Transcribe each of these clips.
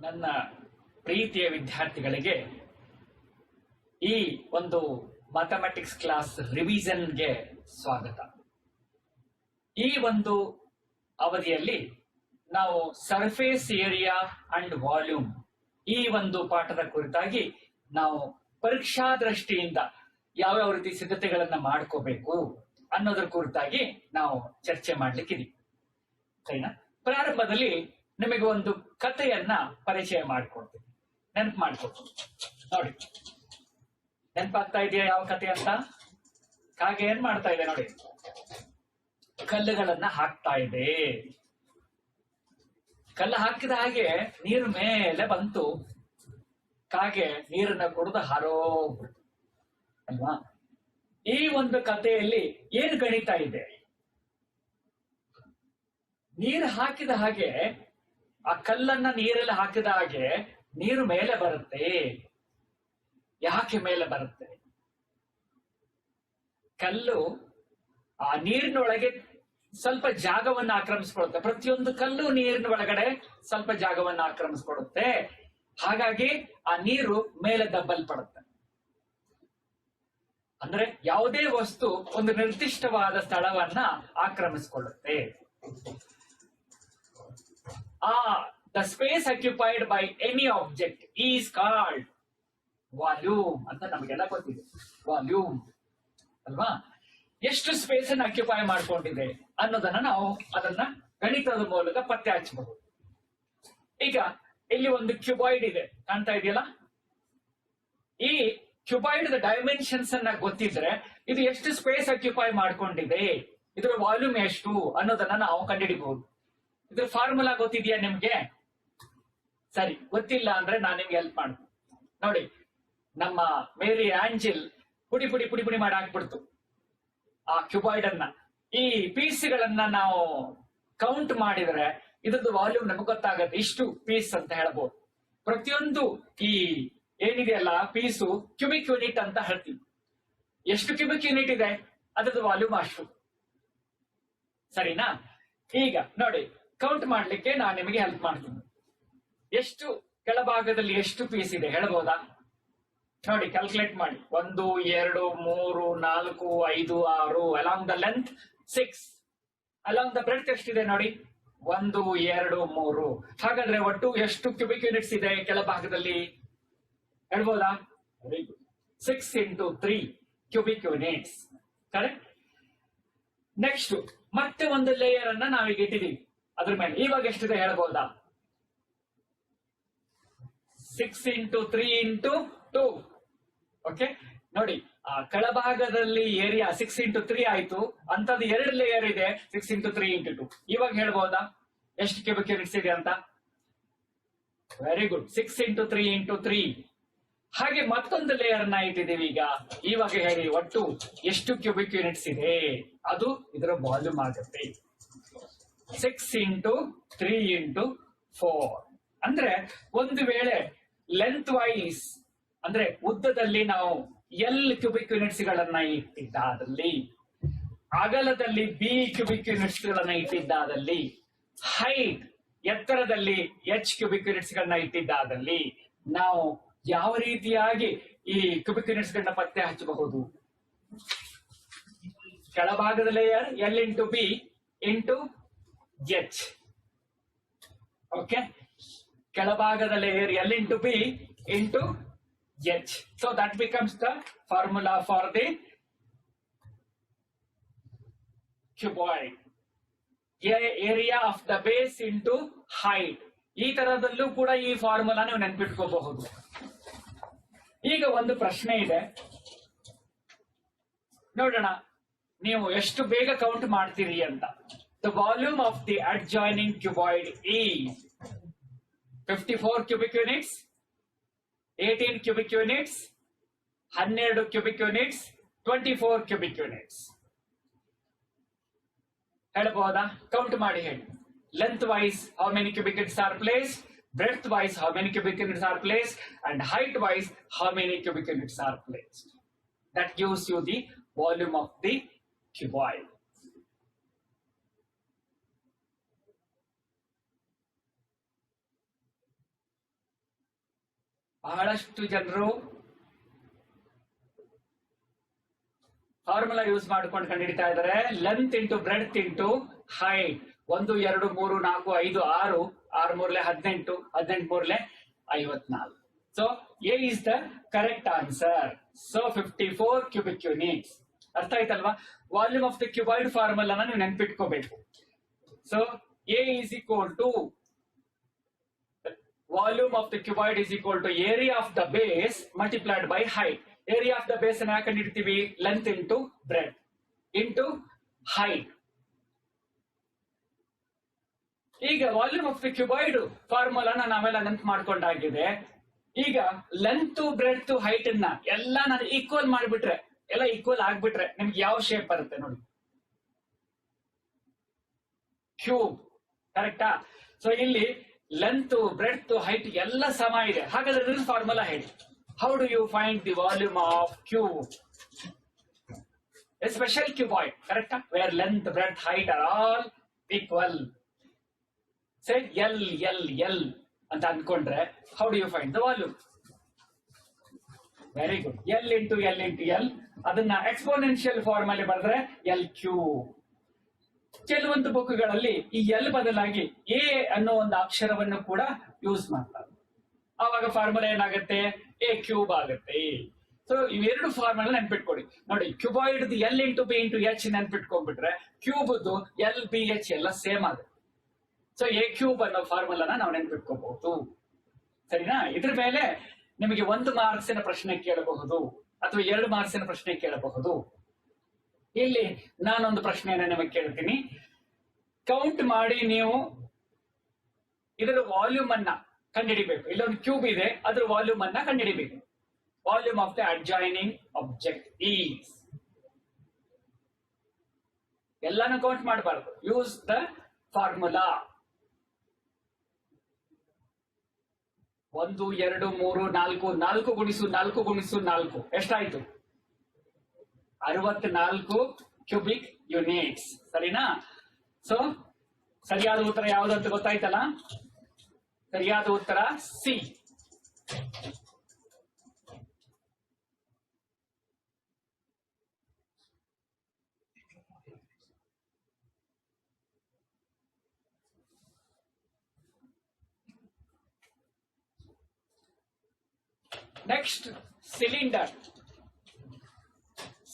ನನ್ನ ಪ್ರೀತಿಯ ವಿದ್ಯಾರ್ಥಿಗಳಿಗೆ ಈ ಒಂದು ಮ್ಯಾಥಮೆಟಿಕ್ಸ್ ಕ್ಲಾಸ್ ರಿವಿಷನ್ಗೆ ಸ್ವಾಗತ. ಈ ಒಂದು ಅವಧಿಯಲ್ಲಿ ನಾವು ಸರ್ಫೇಸ್ ಏರಿಯಾ ಅಂಡ್ ವಾಲ್ಯೂಮ್ ಈ ಒಂದು ಪಾಠದ ಕುರಿತಾಗಿ ನಾವು ಪರೀಕ್ಷಾ ದೃಷ್ಟಿಯಿಂದ ಯಾವ್ಯಾವ ರೀತಿ ಸಿದ್ಧತೆಗಳನ್ನ ಮಾಡ್ಕೋಬೇಕು ಅನ್ನೋದ್ರ ಕುರಿತಾಗಿ ನಾವು ಚರ್ಚೆ ಮಾಡ್ಲಿಕ್ಕಿದೀವಿ. ಸರಿನಾ? ಪ್ರಾರಂಭದಲ್ಲಿ ನಿಮಗೆ ಒಂದು ಕಥೆಯನ್ನ ಪರಿಚಯ ಮಾಡ್ಕೊಡ್ತೀನಿ, ನೆನಪು ಮಾಡ್ಕೊಡ್ತೀನಿ. ನೋಡಿ, ನೆನಪಾಗ್ತಾ ಇದೆಯಾ ಯಾವ ಕಥೆ ಅಂತ? ಕಾಗೆ ಏನ್ ಮಾಡ್ತಾ ಇದೆ ನೋಡಿ, ಕಲ್ಲುಗಳನ್ನ ಹಾಕ್ತಾ ಇದೆ. ಕಲ್ಲು ಹಾಕಿದ ಹಾಗೆ ನೀರು ಮೇಲೆ ಬಂತು. ಕಾಗೆ ನೀರನ್ನ ಕುಡಿದು ಹಾರೋಗ್ಬಿಡ್ತು ಅಲ್ವಾ? ಈ ಒಂದು ಕಥೆಯಲ್ಲಿ ಏನು ಗಣಿತ ಇದೆ? ನೀರು ಹಾಕಿದ ಹಾಗೆ, ಆ ಕಲ್ಲನ್ನ ನೀರಲ್ಲಿ ಹಾಕಿದ ಹಾಗೆ ನೀರು ಮೇಲೆ ಬರುತ್ತೆ. ಯಾಕೆ ಮೇಲೆ ಬರುತ್ತೆ? ಕಲ್ಲು ಆ ನೀರಿನೊಳಗೆ ಸ್ವಲ್ಪ ಜಾಗವನ್ನು ಆಕ್ರಮಿಸ್ಕೊಳುತ್ತೆ. ಪ್ರತಿಯೊಂದು ಕಲ್ಲು ನೀರಿನ ಒಳಗಡೆ ಸ್ವಲ್ಪ ಜಾಗವನ್ನು ಆಕ್ರಮಿಸ್ಕೊಡುತ್ತೆ. ಹಾಗಾಗಿ ಆ ನೀರು ಮೇಲೆ ದಬ್ಬಲ್ಪಡುತ್ತೆ. ಅಂದ್ರೆ ಯಾವುದೇ ವಸ್ತು ಒಂದು ನಿರ್ದಿಷ್ಟವಾದ ಸ್ಥಳವನ್ನ ಆಕ್ರಮಿಸಿಕೊಳ್ಳುತ್ತೆ. The space occupied by any object is called volume ಅಂತ ನಮಗೆಲ್ಲ ಗೊತ್ತಿದೆ. ವಾಲ್ಯೂಮ್ ಅಲ್ವಾ? ಎಷ್ಟು ಸ್ಪೇಸ್ ಅನ್ನು ಅಕ್ಯುಪೈ ಮಾಡ್ಕೊಂಡಿದೆ ಅನ್ನೋದನ್ನ ನಾವು ಅದನ್ನ ಗಣಿತದ ಮೂಲಕ ಪತ್ತೆ ಹಚ್ಚಬಹುದು. ಈಗ ಇಲ್ಲಿ ಒಂದು ಕ್ಯೂಬಾಯ್ಡ್ ಇದೆ, ಕಾಣ್ತಾ ಇದೆಯಲ್ಲ? ಈ ಕ್ಯೂಬಾಯ್ಡ್ ಡೈಮೆನ್ಷನ್ಸ್ ಅನ್ನ ಗೊತ್ತಿದ್ರೆ ಇದು ಎಷ್ಟು ಸ್ಪೇಸ್ ಅಕ್ಯುಪೈ ಮಾಡ್ಕೊಂಡಿದೆ, ಇದರ ವಾಲ್ಯೂಮ್ ಎಷ್ಟು ಅನ್ನೋದನ್ನ ನಾವು ಕಂಡುಹಿಡಿಬಹುದು. ಇದ್ರ ಫಾರ್ಮುಲಾ ಗೊತ್ತಿದೆಯಾ ನಿಮ್ಗೆ? ಸರಿ, ಗೊತ್ತಿಲ್ಲ ಅಂದ್ರೆ ನಾನು ನಿಮ್ಗೆ ಹೆಲ್ಪ್ ಮಾಡ್ತೀನಿ. ನೋಡಿ, ನಮ್ಮ ಮೇರಿ ಆಂಜಿಲ್ ಪುಡಿ ಪುಡಿ ಪುಡಿ ಪುಡಿ ಮಾಡಿ ಹಾಕ್ಬಿಡ್ತು ಆ ಕ್ಯೂಬಾಯ್ಡ್ ಅನ್ನ. ಈ ಪೀಸ್ಗಳನ್ನ ನಾವು ಕೌಂಟ್ ಮಾಡಿದ್ರೆ ಇದ್ರದ್ದು ವಾಲ್ಯೂಮ್ ನಮಗೆ ಗೊತ್ತಾಗತ್ತೆ. ಇಷ್ಟು ಪೀಸ್ ಅಂತ ಹೇಳ್ಬೋದು. ಪ್ರತಿಯೊಂದು ಈ ಏನಿದೆಯಲ್ಲ ಪೀಸು ಕ್ಯೂಬಿಕ್ ಯೂನಿಟ್ ಅಂತ ಹೇಳ್ತೀವಿ. ಎಷ್ಟು ಕ್ಯೂಬಿಕ್ ಯೂನಿಟ್ ಇದೆ ಅದ್ರದ್ದು ವಾಲ್ಯೂಮ್ ಅಷ್ಟು. ಸರಿನಾ? ಈಗ ನೋಡಿ, ಕೌಂಟ್ ಮಾಡ್ಲಿಕ್ಕೆ ನಾನು ನಿಮಗೆ ಹೆಲ್ಪ್ ಮಾಡ್ತೀನಿ. ಎಷ್ಟು ಕೆಳಭಾಗದಲ್ಲಿ ಎಷ್ಟು ಪೀಸ್ ಇದೆ ಹೇಳ್ಬೋದಾ? ನೋಡಿ, ಕ್ಯಾಲ್ಕುಲೇಟ್ ಮಾಡಿ. 1 2 3 4 5 6 along the length 6, along the breadth ಎಷ್ಟಿದೆ ನೋಡಿ? 1 2 3. ಹಾಗಾದ್ರೆ ಒಟ್ಟು ಎಷ್ಟು ಕ್ಯೂಬಿಕ್ ಯೂನಿಟ್ಸ್ ಇದೆ ಕೆಳಭಾಗದಲ್ಲಿ ಹೇಳ್ಬೋದಾ? Very good. 6 into 3 cubic units. Correct. Next ಮತ್ತೆ ಒಂದು ಲೇಯರ್ ಅನ್ನ ನಾವೀಗ ಇಟ್ಟಿದೀವಿ ಅದ್ರ ಮೇಲೆ. ಇವಾಗ ಎಷ್ಟಿದೆ ಹೇಳ್ಬೋದಾ? 6 into 3 into 2. ಓಕೆ, ನೋಡಿ, ಆ ಕೆಳಭಾಗದಲ್ಲಿ ಏರಿಯಾ 6 into 3 ಆಯ್ತು. ಅಂತದ್ದು 2 ಲೇಯರ್ ಇದೆ, 6 into 3 into 2. ಇವಾಗ ಹೇಳ್ಬೋದಾ ಎಷ್ಟು ಕ್ಯೂಬಿಕ್ ಯೂನಿಟ್ಸ್ ಇದೆ ಅಂತ? Very good, 6 into 3 into 3. ಹಾಗೆ ಮತ್ತೊಂದು ಲೇಯರ್ ನ ಇಟ್ಟಿದ್ದೀವಿ ಈಗ. ಇವಾಗ ಹೇಳಿ, ಒಟ್ಟು ಎಷ್ಟು ಕ್ಯೂಬಿಕ್ ಯೂನಿಟ್ಸ್ ಇದೆ? ಅದು ಇದರ ವಾಲ್ಯೂಮ್ ಆಗುತ್ತೆ. 6 into 3 into 4. ಅಂದ್ರೆ ಒಂದು ವೇಳೆ ಲೆಂತ್ ವೈಸ್ ಅಂದ್ರೆ ಉದ್ದದಲ್ಲಿ ನಾವು L ಕ್ಯೂಬಿಕ್ ಯೂನಿಟ್ಸ್ ಗಳನ್ನ ಇಟ್ಟಿದ್ದಾದಲ್ಲಿ, ಅಗಲದಲ್ಲಿ B ಕ್ಯೂಬಿಕ್ ಯೂನಿಟ್ಸ್ ಗಳನ್ನ ಇಟ್ಟಿದ್ದಾದಲ್ಲಿ, ಹೈಟ್ ಎತ್ತರದಲ್ಲಿ H ಕ್ಯೂಬಿಕ್ ಯೂನಿಟ್ಸ್ ಗಳನ್ನ ಇಟ್ಟಿದ್ದಾದಲ್ಲಿ ನಾವು ಯಾವ ರೀತಿಯಾಗಿ ಈ ಕ್ಯೂಬಿಕ್ ಯೂನಿಟ್ಸ್ ಗಳನ್ನ ಪತ್ತೆ ಹಚ್ಚಬಹುದು? ಕೆಳಭಾಗದ layer L into B into H. Okay, ಕೆಳಭಾಗದ layer L into B into H. So that becomes the formula for the cuboid. Area of the base into height. ಈ ತರದಲ್ಲೂ ಕೂಡ ಈ ಫಾರ್ಮುಲಾ ನೀವು ನೆನ್ಪಿಟ್ಕೋಬಹುದು. ಈಗ ಒಂದು ಪ್ರಶ್ನೆ ಇದೆ, ನೋಡೋಣ ನೀವು ಎಷ್ಟು ಬೇಗ ಕೌಂಟ್ ಮಾಡ್ತೀರಿ ಅಂತ. The volume of the adjoining cuboid is 54 cubic units, 18 cubic units, 12 cubic units, 24 cubic units. ಹೇಳ್ಬೋದಾ? ಕೌಂಟ್ ಮಾಡಿ ಹೇಳಿ. Length wise how many cubic units are placed, breadth wise how many cubic units are placed, and height wise how many cubic units are placed. That gives you the volume of the cuboid. ಬಹಳಷ್ಟು ಜನರು formula use ಮಾಡ್ಕೊಂಡು ಕಂಡುಹಿಡಿತಾ ಇದ್ದಾರೆ. Length into breadth into height. 1 2 3 4 5 6 6 ಮೂರ್ಲೆ 18 18 ಮೂರ್ಲೆ 54. So A is the correct answer. So 54 cubic units. ಅರ್ಥ ಆಯ್ತಲ್ವಾ? Volume of the cuboid ಫಾರ್ಮುಲಾನ ನೀವು ನೆನ್ಪಿಟ್ಕೋಬೇಕು. So A is equal to volume of the cuboid is equal to area of the base multiplied by height. Area of the base ಅನ್ನು ಯಾಕೆ ಕಂಡಿಡ್ತೀವಿ? Length into breadth into height. ಈಗ volume of the cuboid ಫಾರ್ಮುಲಾನ ನಾವೆಲ್ಲ ನೆನ್ಪು ಮಾಡ್ಕೊಂಡಾಗಿದೆ. ಈಗ length breadth height ಅನ್ನ ಎಲ್ಲ ನಾನು ಈಕ್ವಲ್ ಮಾಡಿಬಿಟ್ರೆ, ಎಲ್ಲ ಈಕ್ವಲ್ ಆಗ್ಬಿಟ್ರೆ ನಿಮ್ಗೆ ಯಾವ ಶೇಪ್ ಬರುತ್ತೆ ನೋಡಿ? ಕ್ಯೂಬ್. ಕರೆಕ್ಟಾ? ಸೊ ಇಲ್ಲಿ ಲೆಂತ್ ಬ್ರೆಡ್ ಹೈಟ್ ಎಲ್ಲ ಸಮ ಇದೆ. ಹಾಗಾದ್ರೆ ಫಾರ್ಮುಲಾ ಹೇಳಿ. How do you find the volume of cube? A special cuboid. ಕರೆಕ್ಟಾ? Where length breadth height are all equal. Say L L L ಅಂತ ಅಂದ್ಕೊಂಡ್ರೆ how do you find the volume? Very good. L into L into L. ಅದನ್ನ exponential form ಅಲ್ಲಿ ಬರೆದ್ರೆ L cube. ಕೆಲವೊಂದು ಬುಕ್ಗಳಲ್ಲಿ ಈ L ಬದಲಾಗಿ A ಅನ್ನೋ ಒಂದು ಅಕ್ಷರವನ್ನು ಕೂಡ ಯೂಸ್ ಮಾಡ್ತಾರೆ. ಆವಾಗ ಫಾರ್ಮುಲಾ ಏನಾಗುತ್ತೆ? ಎ ಕ್ಯೂಬ್ ಆಗುತ್ತೆ. ಸೊ ಇವೆರಡು ಫಾರ್ಮುಲಾ ನೆನ್ಪಿಟ್ಕೊಡಿ. ನೋಡಿ, cuboid L into B into H ನೆನ್ಪಿಟ್ಕೊಂಡ್ಬಿಟ್ರೆ ಕ್ಯೂಬ್ ಎಲ್ ಬಿ ಎಚ್ ಎಲ್ಲ ಸೇಮ್ ಆಗುತ್ತೆ. ಸೊ ಎ ಕ್ಯೂಬ್ ಅನ್ನೋ ಫಾರ್ಮುಲಾನ ನಾವು ನೆನ್ಪಿಟ್ಕೋಬಹುದು. ಸರಿನಾ? ಇದ್ರ ಮೇಲೆ ನಿಮಗೆ 1 ಮಾರ್ಕ್ಸಿನ ಪ್ರಶ್ನೆ ಕೇಳಬಹುದು ಅಥವಾ 2 ಮಾರ್ಕ್ಸಿನ ಪ್ರಶ್ನೆ ಕೇಳಬಹುದು. ಇಲ್ಲಿ ನಾನೊಂದು ಪ್ರಶ್ನೆಯನ್ನು ನಿಮಗೆ ಕೇಳ್ತೀನಿ. ಕೌಂಟ್ ಮಾಡಿ ನೀವು ಇದರ ವಾಲ್ಯೂಮ್ ಅನ್ನ ಕಂಡುಹಿಡಿಬೇಕು. ಇಲ್ಲೊಂದು ಕ್ಯೂಬ್ ಇದೆ, ಅದರ ವಾಲ್ಯೂಮ್ ಅನ್ನ ಕಂಡುಹಿಡಿಬೇಕು. Volume of the adjoining object is. ಎಲ್ಲಾನು ಕೌಂಟ್ ಮಾಡಬಾರ್ದು. Use the formula. 1 2 3 4 4 ಗುಣಿಸು 4 ಗುಣಿಸು 4 ಎಷ್ಟಾಯ್ತು? 64 ಕ್ಯೂಬಿಕ್ ಯೂನಿಟ್ಸ್. ಸರಿನಾ? ಸೊ ಸರಿಯಾದ ಉತ್ತರ ಯಾವುದಂತ ಗೊತ್ತಾಯ್ತಲ್ಲ? ಸರಿಯಾದ ಉತ್ತರ ಸಿ. Next cylinder.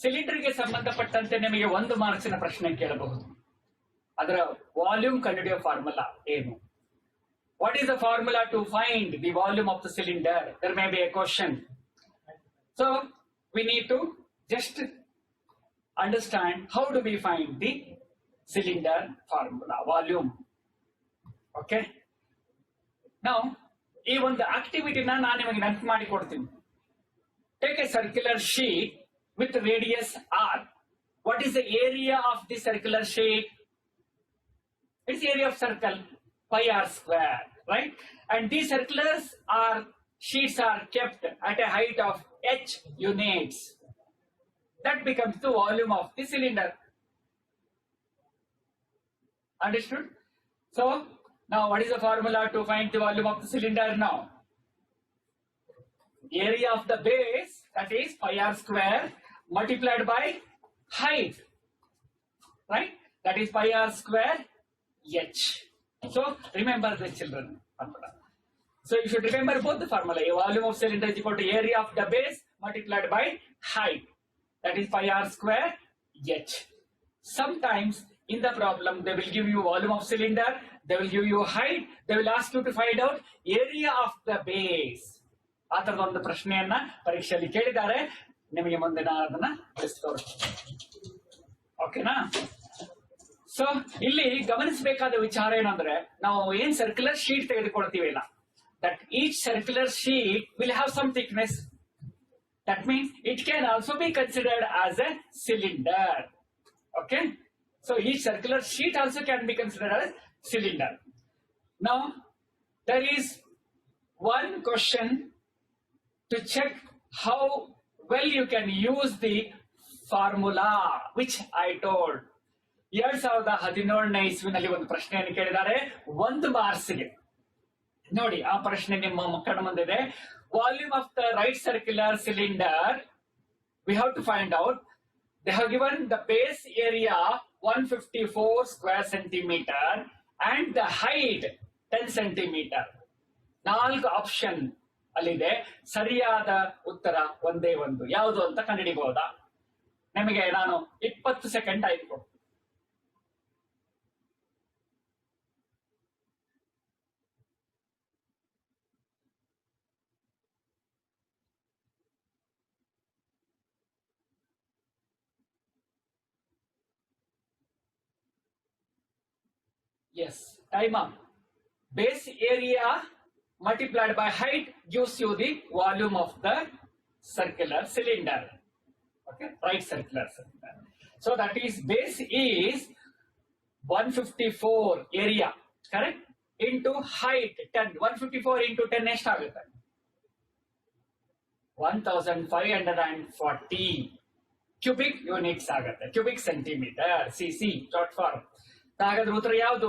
ಸಿಲಿಂಡರ್ಗೆ ಸಂಬಂಧಪಟ್ಟಂತೆ ನಿಮಗೆ 1 ಮಾರ್ಕ್ಸಿನ ಪ್ರಶ್ನೆ ಕೇಳಬಹುದು. ಅದರ ವಾಲ್ಯೂಮ್ ಕಂಡುಹಿಡಿಯೋ ಫಾರ್ಮುಲಾ ಏನು? What is the formula to find the volume of the cylinder? There may be a question. So we need to just understand how do we find the cylinder formula, volume. Okay, ನಾವು ಈ ಒಂದು ಆಕ್ಟಿವಿಟಿನ ನಾನು ನಿಮಗೆ ನೆನಪು ಮಾಡಿ ಕೊಡ್ತೀನಿ. Take a circular sheet with radius r. What is the area of the circular sheet? It's area of circle pi r square, right? And these circulars sheets are kept at a height of h units. That becomes the volume of the cylinder. Understood? So now what is the formula to find the volume of the cylinder now? Area of the base, that is pi r square, multiplied by height, right? That is pi r square h. So remember this, children. So you should remember both the formula. A volume of cylinder is equal to area of the base multiplied by height. That is pi r square h. Sometimes in the problem they will give you volume of cylinder, they will give you height, they will ask you to find out area of the base. ಆ ತರದ ಒಂದು ಪ್ರಶ್ನೆಯನ್ನ ಪರೀಕ್ಷೆಯಲ್ಲಿ ಕೇಳಿದ್ದಾರೆ. ನಿಮಗೆ ಮುಂದೆ ನಾನು ಅದನ್ನ ತಿಳಿಸ್ಕೊಡ್ತೀನಿ. ಓಕೆನಾ? ಸೊ ಇಲ್ಲಿ ಗಮನಿಸಬೇಕಾದ ವಿಚಾರ ಏನಂದ್ರೆ, ನಾವು ಏನ್ ಸರ್ಕ್ಯುಲರ್ ಶೀಟ್ ತೆಗೆದುಕೊಳ್ತೀವಿಲ್ಲ, that each circular sheet will have some thickness. That means it can also be considered as a cylinder. Okay, so each circular sheet also can be considered as cylinder. Now there is one question to check how well you can use the formula which I told. 2017ನೇ ಇಸ್ವಿನಲ್ಲಿ ಒಂದು ಪ್ರಶ್ನೆಯನ್ನು ಕೇಳಿದ್ದಾರೆ 1 ಮಾರ್ಕ್ಸ್ಗೆ. ನೋಡಿ ಆ ಪ್ರಶ್ನೆ ನಿಮ್ಮ ಮಕ್ಕಳ ಮುಂದಿದೆ. Volume of the right circular cylinder, we have to find out. They have given the base area 154 square centimeter and the height 10 centimeter. 4 option ಅಲ್ಲಿದೆ. ಸರಿಯಾದ ಉತ್ತರ ಒಂದೇ ಒಂದು. ಯಾವುದು ಅಂತ ಕಂಡುಹಿಡಿಬಹುದಾ? ನಿಮಗೆ ನಾನು 20 ಸೆಕೆಂಡ್ ಟೈಮ್ ಕೊಡ್ತೀನಿ. Yes, time up. Base area multiplied by height gives you the volume of the circular cylinder. Okay, right circular cylinder. So that is base is 154 area, correct? Into height 10. 154 into 10 ಎಷ್ಟಾಗುತ್ತೆ? 1540 cubic units ಆಗುತ್ತೆ. Cubic centimeter, cc, short form. ಹಾಗಾದ್ರೆ ಉತ್ತರ ಯಾವುದು?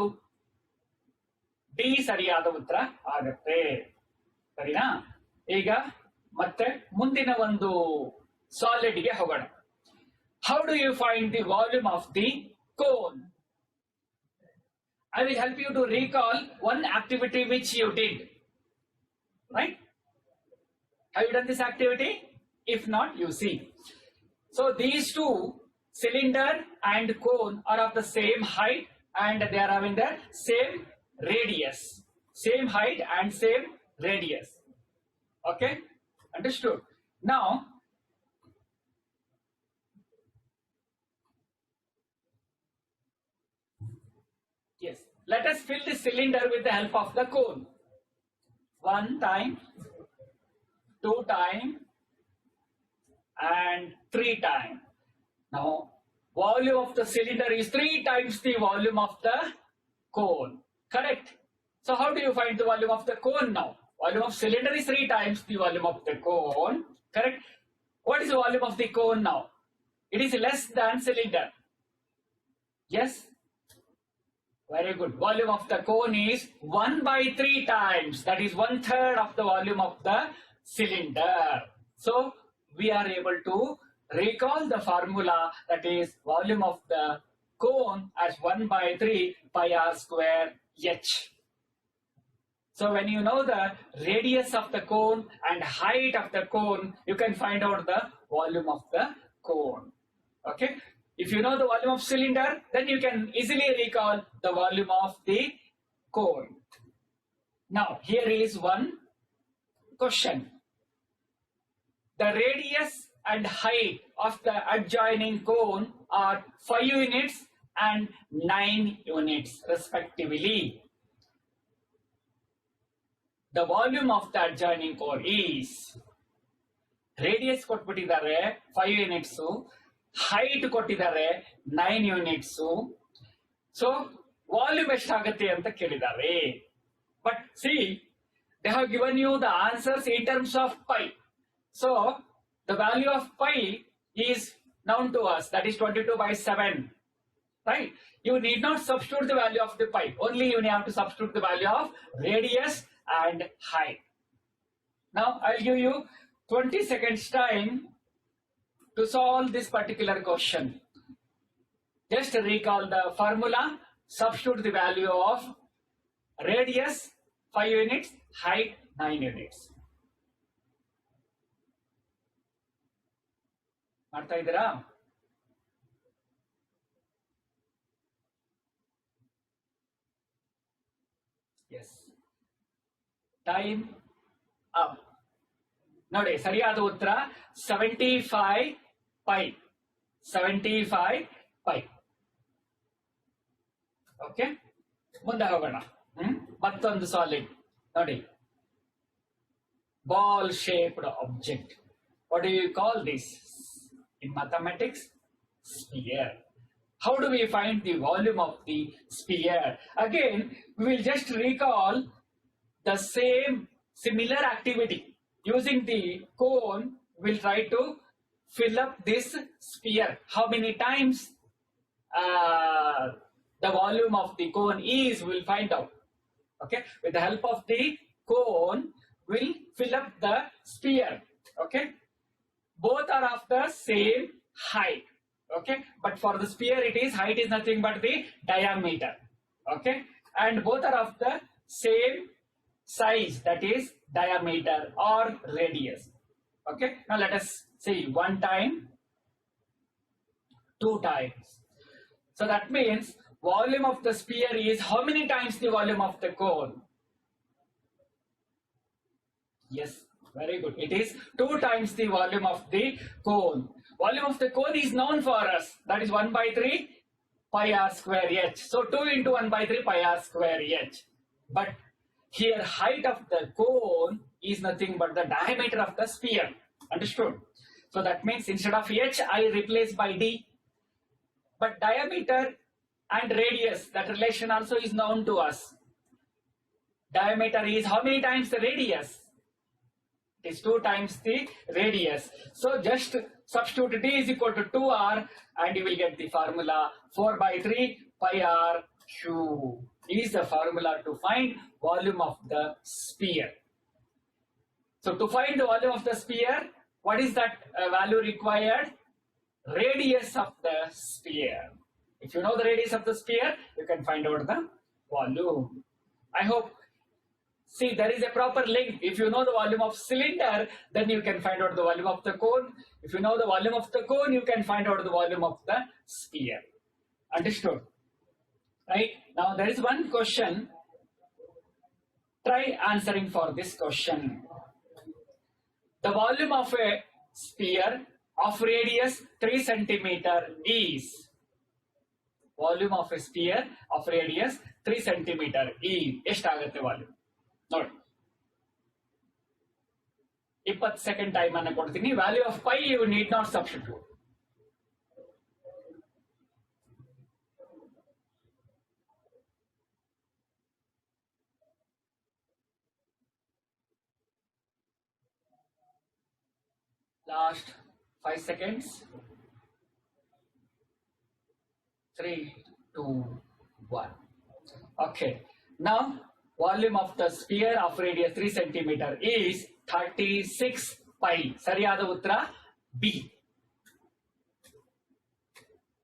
D ಸರಿಯಾದ ಉತ್ತರ ಆಗತ್ತೆ. ಸರಿನಾ? ಈಗ ಮತ್ತೆ ಮುಂದಿನ ಒಂದು ಸಾಲಿಡ್ ಗೆ ಹೋಗೋಣ. How do you find the volume of the cone? I will help you to recall one activity which you did. Right? Have you done this activity? If not, you see. So these two, cylinder and cone, are of the same height and they are having the same radius. Same height and same radius. Okay? Understood? Now, yes, let us fill the cylinder with the help of the cone. 1 time, 2 time, and 3 time. Now, volume of the cylinder is 3 times the volume of the cone. Correct? So how do you find the volume of the cone now? Volume of cylinder is 3 times the volume of the cone. Correct? What is the volume of the cone now? It is less than cylinder. Yes? Very good. Volume of the cone is 1/3 times. That is 1/3 of the volume of the cylinder. So we are able to recall the formula, that is volume of the cone as 1/3 pi r square h. So when you know the radius of the cone and height of the cone, you can find out the volume of the cone. Okay? If you know the volume of cylinder, then you can easily recall the volume of the cone. Now, here is one question. The radius and height of the adjoining cone are 5 units and 9 units respectively. The volume of the adjoining cone is, radius ಕೊಟ್ಬಿಟ್ಟಿದ್ದಾರೆ 5 units, height ಕೊಟ್ಟಿದ್ದಾರೆ 9 units. So volume ಎಷ್ಟಾಗುತ್ತೆ ಅಂತ ಕೇಳಿದ್ದಾರೆ. But see, they have given you the answers in terms of pi. So the value of pi is known to us, that is 22/7. Right? You need not substitute the value of the pi. Only you have to substitute the value of radius and height. Now I'll give you 20 seconds time to solve this particular question. Just recall the formula, substitute the value of radius 5 units, height 9 units. ಮಾಡ್ತಾ ಇದ್ದೀರಾ? Yes. Time up. ನೋಡಿ ಸರಿಯಾದ ಉತ್ತರ 75 pi. 75 pi. Okay, ಮುಂದೆ ಹೋಗೋಣ. ಮತ್ತೊಂದು solid ನೋಡಿ, ball shaped object. What do you call this in mathematics? Sphere. How do we find the volume of the sphere? Again, we will just recall the same similar activity. Using the cone, we'll try to fill up this sphere. How many times the volume of the cone is, we'll find out. Okay, with the help of the cone will fill up the sphere. Okay, both are of the same height. Okay, but for the sphere it is height is nothing but the diameter. Okay, and both are of the same size, that is diameter or radius. Okay, now let us see one time, two times. So that means volume of the sphere is how many times the volume of the cone? Yes, very good. It is 2 times the volume of the cone. Volume of the cone is known for us. That is 1 by 3 pi r square h. So 2 into 1 by 3 pi r square h. But here height of the cone is nothing but the diameter of the sphere. Understood? So that means instead of h, I replace by d. But diameter and radius, that relation also is known to us. Diameter is how many times the radius? It is 2 times the radius. So just substitute d is equal to 2r and you will get the formula 4 by 3 pi r cube is the formula to find volume of the sphere. So to find the volume of the sphere, what is that value required? Radius of the sphere. If you know the radius of the sphere, you can find out the volume. I hope. See, there is a proper link. If you know the volume of cylinder, then you can find out the volume of the cone. If you know the volume of the cone, you can find out the volume of the sphere. Understood? Right? Now, there is one question. Try answering for this question. The volume of a sphere of radius 3 centimeter is. Volume of a sphere of radius 3 centimeter is. ಎಷ್ಟಾಗುತ್ತೆ volume? ನೋಡಿ 20 second time ಅನ್ನು ಕೊಡ್ತೀನಿ. Value of pi you need not substitute. Last 5 seconds. 3, 2, 1. Okay. Now, volume of the sphere of radius 3 centimeter is 36 pi. ಸರಿಯಾದ ಉತ್ತರ B.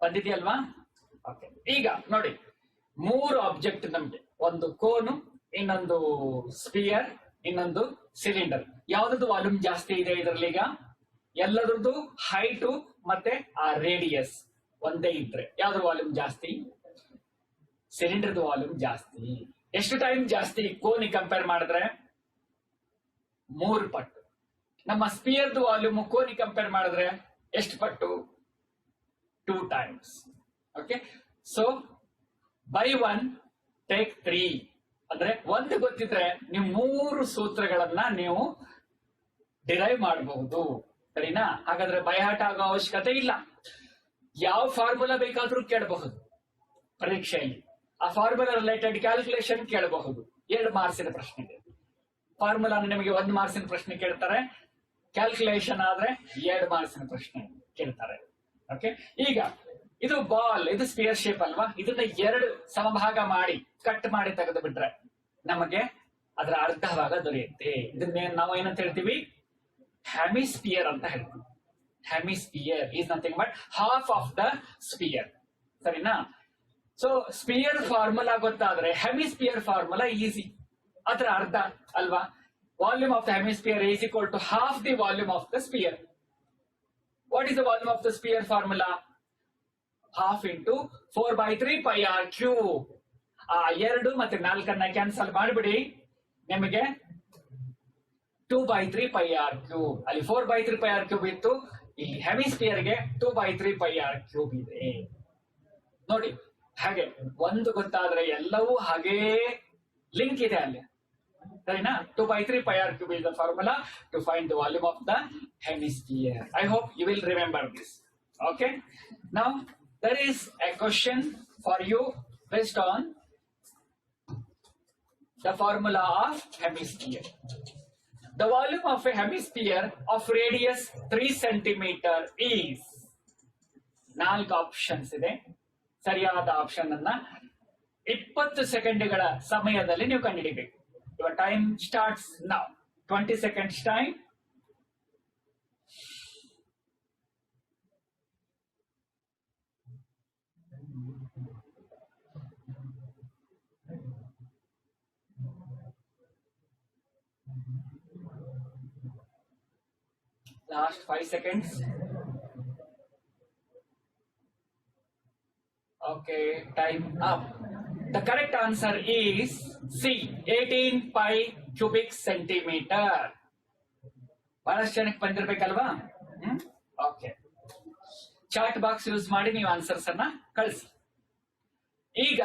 ಬಂದಿದೆಯಲ್ವಾ? Okay. ಈಗ ನೋಡಿ, 3 object ನಮಗೆ, ಒಂದು ಕೋನು, ಇನ್ನೊಂದು ಸ್ಪಿಯರ್, ಇನ್ನೊಂದು ಸಿಲಿಂಡರ್. ಯಾವ್ದು ವಾಲ್ಯೂಮ್ ಜಾಸ್ತಿ ಇದೆ ಇದರಲ್ಲಿ? ಈಗ ಎಲ್ಲರದ್ದು ಹೈಟು ಮತ್ತೆ ಆ ರೇಡಿಯಸ್ ಒಂದೇ ಇದ್ರೆ ಯಾವ್ದು ವಾಲ್ಯೂಮ್ ಜಾಸ್ತಿ? ಸಿಲಿಂಡರ್ದು ವಾಲ್ಯೂಮ್ ಜಾಸ್ತಿ. ಎಷ್ಟು ಟೈಮ್ ಜಾಸ್ತಿ ಕೋನಿ ಕಂಪೇರ್ ಮಾಡಿದ್ರೆ? 3 ಪಟ್ಟು. ನಮ್ಮ ಸ್ಪಿಯರ್ದು ವಾಲ್ಯೂಮ್ ಕೋನಿ ಕಂಪೇರ್ ಮಾಡಿದ್ರೆ ಎಷ್ಟು ಪಟ್ಟು? 2 times. Okay. So by 1 take 3 ಅಂದ್ರೆ ಒಂದು ಗೊತ್ತಿದ್ರೆ ನೀವು 3 ಸೂತ್ರಗಳನ್ನ ನೀವು ಡಿರೈವ್ ಮಾಡಬಹುದು. ಸರಿನಾ? ಹಾಗಾದ್ರೆ ಬೈಹಾಟ್ ಆಗೋ ಅವಶ್ಯಕತೆ ಇಲ್ಲ. ಯಾವ ಫಾರ್ಮುಲಾ ಬೇಕಾದ್ರೂ ಕೇಳಬಹುದು ಪರೀಕ್ಷೆಯಲ್ಲಿ. ಆ ಫಾರ್ಮುಲಾ ರಿಲೇಟೆಡ್ ಕ್ಯಾಲ್ಕುಲೇಷನ್ ಕೇಳಬಹುದು. 2 ಮಾರ್ಕ್ಸಿನ ಪ್ರಶ್ನೆ ಇದೆ. ಫಾರ್ಮುಲಾ ನಿಮಗೆ 1 ಮಾರ್ಕ್ಸಿನ ಪ್ರಶ್ನೆ ಕೇಳ್ತಾರೆ, ಕ್ಯಾಲ್ಕುಲೇಷನ್ ಆದ್ರೆ 2 ಮಾರ್ಕ್ಸಿನ ಪ್ರಶ್ನೆ ಕೇಳ್ತಾರೆ. ಓಕೆ. ಈಗ ಇದು ಬಾಲ್, ಇದು ಸ್ಪಿಯರ್ ಶೇಪ್ ಅಲ್ವಾ? ಇದನ್ನ 2 ಸಮಭಾಗ ಮಾಡಿ ಕಟ್ ಮಾಡಿ ತೆಗೆದು ಬಿಟ್ರೆ ನಮಗೆ ಅದರ ಅರ್ಧ ಭಾಗ ದೊರೆಯುತ್ತೆ. ಇದನ್ನೇ ನಾವು ಏನಂತ ಹೇಳ್ತೀವಿ? ಹೆಮಿಸ್ಪಿಯರ್ ಅಂತ ಹೇಳ್ತೀವಿ. Hemisphere is nothing but half of the sphere. ಸರಿನಾ? ಸೊ ಸ್ಪಿಯರ್ ಫಾರ್ಮುಲಾ ಗೊತ್ತಾದ್ರೆ ಹೆಮಿಸ್ಪಿಯರ್ ಫಾರ್ಮುಲಾ ಈಸಿ. ಅದರ ಅರ್ಧ ಅಲ್ವಾ? Volume of the hemisphere is equal to half the volume of the sphere. What is the volume of the sphere formula? Half into 4 by 3 pi r cube. ಆ 2 ಮತ್ತೆ 4 cancel ಮಾಡಿಬಿಡಿ, ನಿಮಗೆ 2 by 3 pi r cube. ಅಲ್ಲಿ 4 by 3 pi r cube ಇತ್ತು, ಇಲ್ಲಿ ಹೆಮಿಸ್ಪಿಯರ್ಗೆ 2 by 3 pi r cube ಇದೆ. ನೋಡಿ, ಹಾಗೆ ಒಂದು ಗೊತ್ತಾದ್ರೆ ಎಲ್ಲವೂ ಹಾಗೇ ಲಿಂಕ್ ಇದೆ ಅಲ್ಲಿ. ಸರಿನಾ? 2 by 3 pi r cube is the formula to find the volume of the hemisphere. I hope you will remember this. Okay. Now there is a question for you based on the formula of hemisphere. The volume of a hemisphere of radius 3 centimeter is. 4 options ಇದೆ. ಸರಿಯಾದ option ಅನ್ನ 20 ಸೆಕೆಂಡ್ಗಳ ಸಮಯದಲ್ಲಿ ನೀವು ಕಂಡುಹಿಡಿಬೇಕು. Your time starts now. 20 seconds time. Last 5 seconds. Okay, time up. The correct answer is C, 18 pi cubic centimeter. ಬಹಳಷ್ಟು ಜನಕ್ಕೆ ಬಂದಿರ್ಬೇಕಲ್ವಾ? Okay, chat box use ಮಾಡಿ ನೀವು ಆನ್ಸರ್ಸ್ ಅನ್ನ ಕಳಿಸಿ. ಈಗ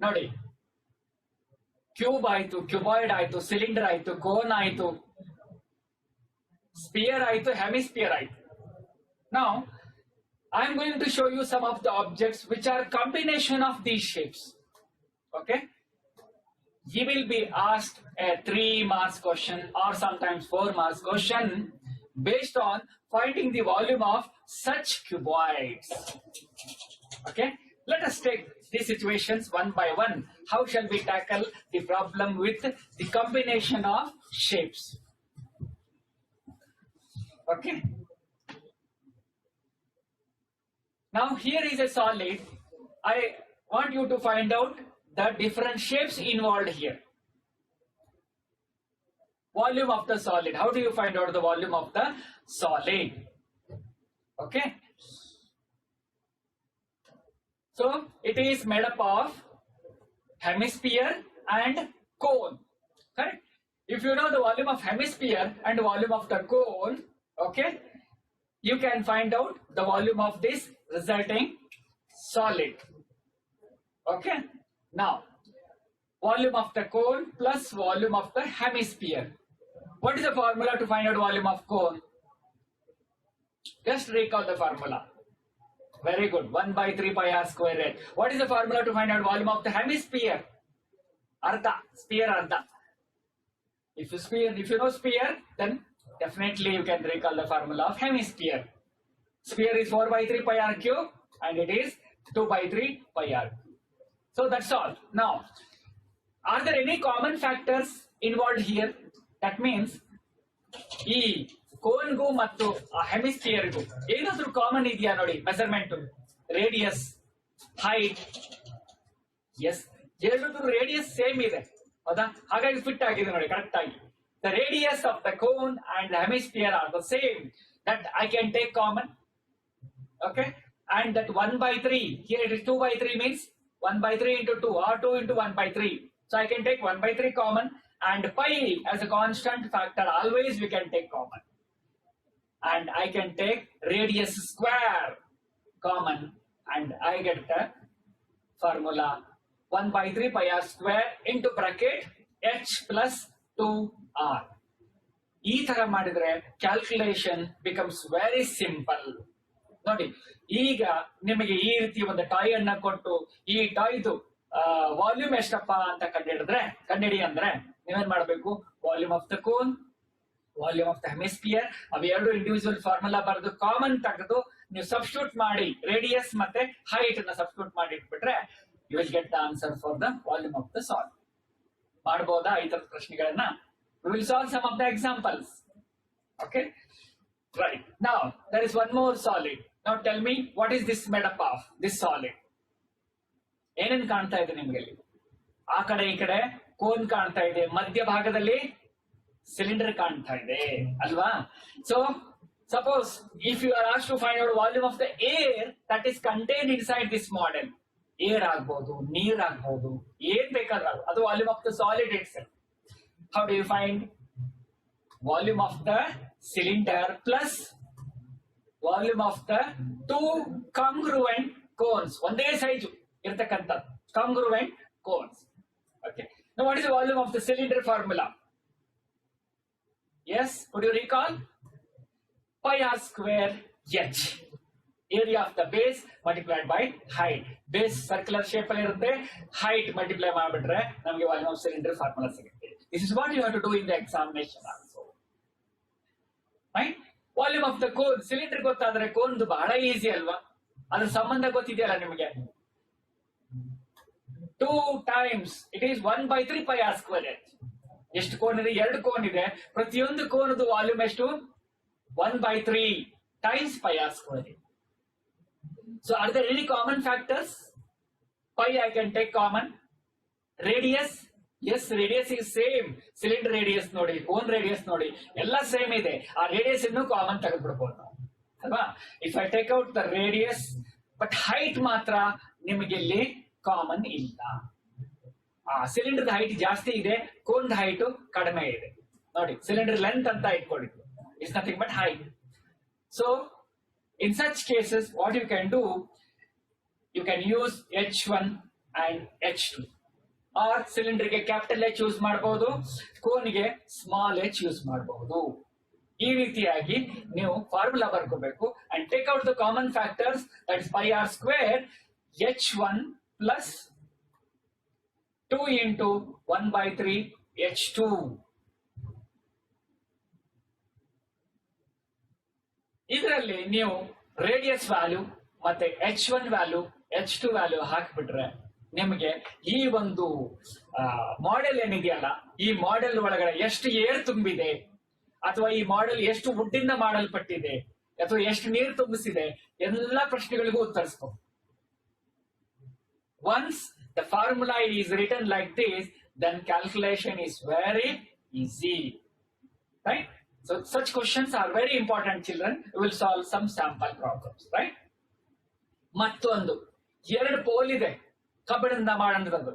ನೋಡಿ, ಕ್ಯೂಬ್ ಆಯ್ತು, ಕ್ಯೂಬಾಯ್ಡ್ ಆಯ್ತು, ಸಿಲಿಂಡರ್ ಆಯ್ತು, ಕೋನ್ ಆಯ್ತು, ಸ್ಪಿಯರ್ ಆಯ್ತು, ಹೆಮಿಸ್ಪಿಯರ್ ಆಯ್ತು. Now I am going to show you some of the objects which are combination of these shapes. Okay, you will be asked a 3 marks question or sometimes 4 marks question based on finding the volume of such cuboids. Okay, let us take these situations one by one. How shall we tackle the problem with the combination of shapes? Okay, now here is a solid. I want you to find out the different shapes involved here. Volume of the solid. How do you find out the volume of the solid? Okay, so it is made up of hemisphere and cone. Correct? If you know the volume of hemisphere and volume of the cone, okay, you can find out the volume of this resulting solid. Okay, now volume of the cone plus volume of the hemisphere. What is the formula to find out volume of cone? Just recall the formula. Very good. 1 by 3 pi r square H. What is the formula to find out volume of the hemisphere? Ardha. Sphere ardha. If you know sphere, then definitely you can recall the formula of hemisphere. Sphere is 4 by 3 pi r cube and it is 2 by 3 pi r. So that's all. Now, are there any common factors involved here? That means ಈ ಕೋನ್ಗೂ ಮತ್ತು ಹೆಮಿಸ್ಫಿಯರ್ಗೂ ಏನಾದ್ರೂ common ಇದೆಯಾ ನೋಡಿ? Measurement, radius, height. S, ಎರಡೂ radius same ಇದೆ, ಹೌದಾ? ಹಾಗಾಗಿ fit ಆಗಿದೆ ನೋಡಿ ಕರೆಕ್ಟ್ ಆಗಿ. The radius of the cone and the hemisphere are the same. That I can take common. Okay, and that 1 by 3 here it is 2 by 3 means 1 by 3 into 2 or 2 into 1 by 3. So I can take 1 by 3 common, and pi as a constant factor always we can take common. And I can take radius square common, and I get the formula 1 by 3 pi r square into bracket h plus 2r. ಈ ತರ ಮಾಡಿದ್ರೆ calculation becomes very simple. ನೋಡಿ, ಈಗ ನಿಮಗೆ ಈ ರೀತಿ ಒಂದು toy ಅನ್ನ ಕೊಟ್ಟು ಈ ಟಾಯ್ದು ವಾಲ್ಯೂಮ್ ಎಷ್ಟಪ್ಪ ಅಂತ ಕಂಡಿಡಿ ಅಂದ್ರೆ ನೀವೇನ್ ಮಾಡ್ಬೇಕು? Volume of the cone, volume of the hemisphere, ಅವೆರಡು ಇಂಡಿವಿಜುವಲ್ ಫಾರ್ಮುಲಾ ಬರೆದು ಕಾಮನ್ ತೆಗೆದು ನೀವು ಸಬ್ಸ್ಟಿಟ್ಯೂಟ್ ಮಾಡಿ ರೇಡಿಯಸ್ ಮತ್ತೆ ಹೈಟ್ ಅನ್ನ ಸಬ್ಸ್ಟಿಟ್ಯೂಟ್ ಮಾಡಿ ಇಟ್ಬಿಟ್ರೆ you will get the answer for the volume of the solid. ಮಾಡಬಹುದಾ ಈ ತರದ ಪ್ರಶ್ನೆಗಳನ್ನ? We will solve some of the examples. Okay, right. Now there is one more solid. Now tell me, what is this made up of? This solid. ಏನೇನ್ ಕಾಣ್ತಾ ಇದೆ ನಿಮ್ಗೆ? ಆ ಕಡೆ ಈ ಕಡೆ ಕೋನ್ ಕಾಣ್ತಾ ಇದೆ, ಮಧ್ಯ ಭಾಗದಲ್ಲಿ ಸಿಲಿಂಡರ್ ಕಾಣ್ತಾ ಇದೆ ಅಲ್ವಾ? So suppose if you are asked to find out volume of the air that is contained inside this model, air ಆಗ್ಬಹುದು, ನೀರ್ ಆಗ್ಬಹುದು, ಏನ್ ಬೇಕಾದ್ರೂ ಅದು volume of the solid itself. How do you find? Volume of the cylinder plus volume of the two congruent cones. ಒಂದೇ size ಇರತಕ್ಕಂತ congruent cones. Okay. Now what is the volume of the cylinder formula? Yes, could you recall? Pi r square h. Area of the base multiplied by height. Base circular shape ಅಲ್ಲಿ ಇರುತ್ತೆ, height multiply ಮಾಡಿಬಿಟ್ರೆ ನಮಗೆ volume of cylinder formula ಸಿಗುತ್ತೆ. This is what you have to do in the examination also. Right? Volume of the cone, cylinder ಗೊತ್ತಾದ್ರೆ cone ಬಹಳ easy ಅಲ್ವಾ? ಅದ್ರ ಸಂಬಂಧ ಗೊತ್ತಿದೆಯಲ್ಲ ನಿಮಗೆ? 2 times it is 1 by 3 pi r square h. ಎಷ್ಟು cone ಇದೆ? 2 cone ಇದೆ. ಪ್ರತಿಯೊಂದು ಕೋನದು ವಾಲ್ಯೂಮ್ ಎಷ್ಟು? 1/3 times pi r square. So are there any common factors? Pi I can take common. Radius, yes, radius is same. Cylinder radius ನೋಡಿ, cone radius ನೋಡಿ, ಎಲ್ಲ same ಇದೆ. ಆ ರೇಡಿಯಸ್ ಇನ್ನು ಕಾಮನ್ ತೆಗೆದುಬಿಡಬಹುದು ನಾವು ಅಲ್ವಾ? If I take out the radius, but height ಮಾತ್ರ ನಿಮಗೆ ಇಲ್ಲಿ ಕಾಮನ್ ಇಲ್ಲ. ಆ ಸಿಲಿಂಡರ್ ಹೈಟ್ ಜಾಸ್ತಿ ಇದೆ, ಕೋನ್ ಹೈಟ್ ಕಡಿಮೆ ಇದೆ. ನೋಡಿ, ಸಿಲಿಂಡರ್ ಲೆಂತ್ ಅಂತ ಇಟ್ಕೊಳ್ಳಿ, it's nothing but height. So in such cases, what you can do, you can use H1 and H2. Or cylinder ಗೆ ಕ್ಯಾಪಿಟಲ್ H ಯೂಸ್ ಮಾಡಬಹುದು, ಕೋನ್ಗೆ ಸ್ಮಾಲ್ h ಯೂಸ್ ಮಾಡಬಹುದು. ಈ ರೀತಿಯಾಗಿ ನೀವು ಫಾರ್ಮುಲಾ ಬರ್ಕೋಬೇಕು. And take out the common factors, that is pi r square H1 plus 2 into 1/3 H2. ಇದರಲ್ಲಿ ನೀವು ರೇಡಿಯಸ್ ವ್ಯಾಲ್ಯೂ ಮತ್ತೆ H1 ವ್ಯಾಲ್ಯೂ H2 ವ್ಯಾಲ್ಯೂ ಹಾಕಿಬಿಟ್ರೆ ನಿಮಗೆ ಈ ಒಂದು ಮಾಡೆಲ್ ಏನಿದೆಯಲ್ಲ, ಈ ಮಾಡೆಲ್ ಒಳಗಡೆ ಎಷ್ಟು ಏರ್ ತುಂಬಿದೆ, ಅಥವಾ ಈ ಮಾಡೆಲ್ ಎಷ್ಟು ವುಡ್ಡಿಂದ ಮಾಡಲ್ಪಟ್ಟಿದೆ, ಅಥವಾ ಎಷ್ಟು ನೀರು ತುಂಬಿಸಿದೆ, ಎಲ್ಲ ಪ್ರಶ್ನೆಗಳಿಗೂ ಉತ್ತರಿಸ್ಕೊ. Once the formula is written like this, then calculation is very easy, right? So such questions are very important, children. We will solve some sample problems, right? ಮತ್ತೊಂದು 2 ಪೋಲ್ ಇದೆ ಕಬ್ಬಿಣದಿಂದ ಮಾಡಿರೋದು.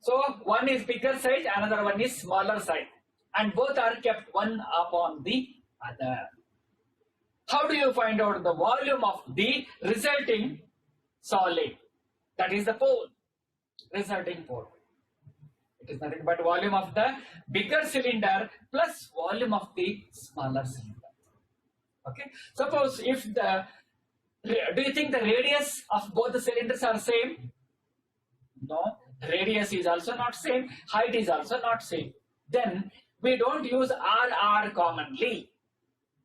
So one is bigger size, another one is smaller size, and both are kept one upon the other. How do you find out the volume of the resulting solid? That is the pole, resulting pole. It is nothing but volume of the bigger cylinder plus volume of the smaller cylinder. Okay. Suppose if do you think the radius of both the cylinders are same? No. Radius is also not same. Height is also not same. Then we don't use R commonly.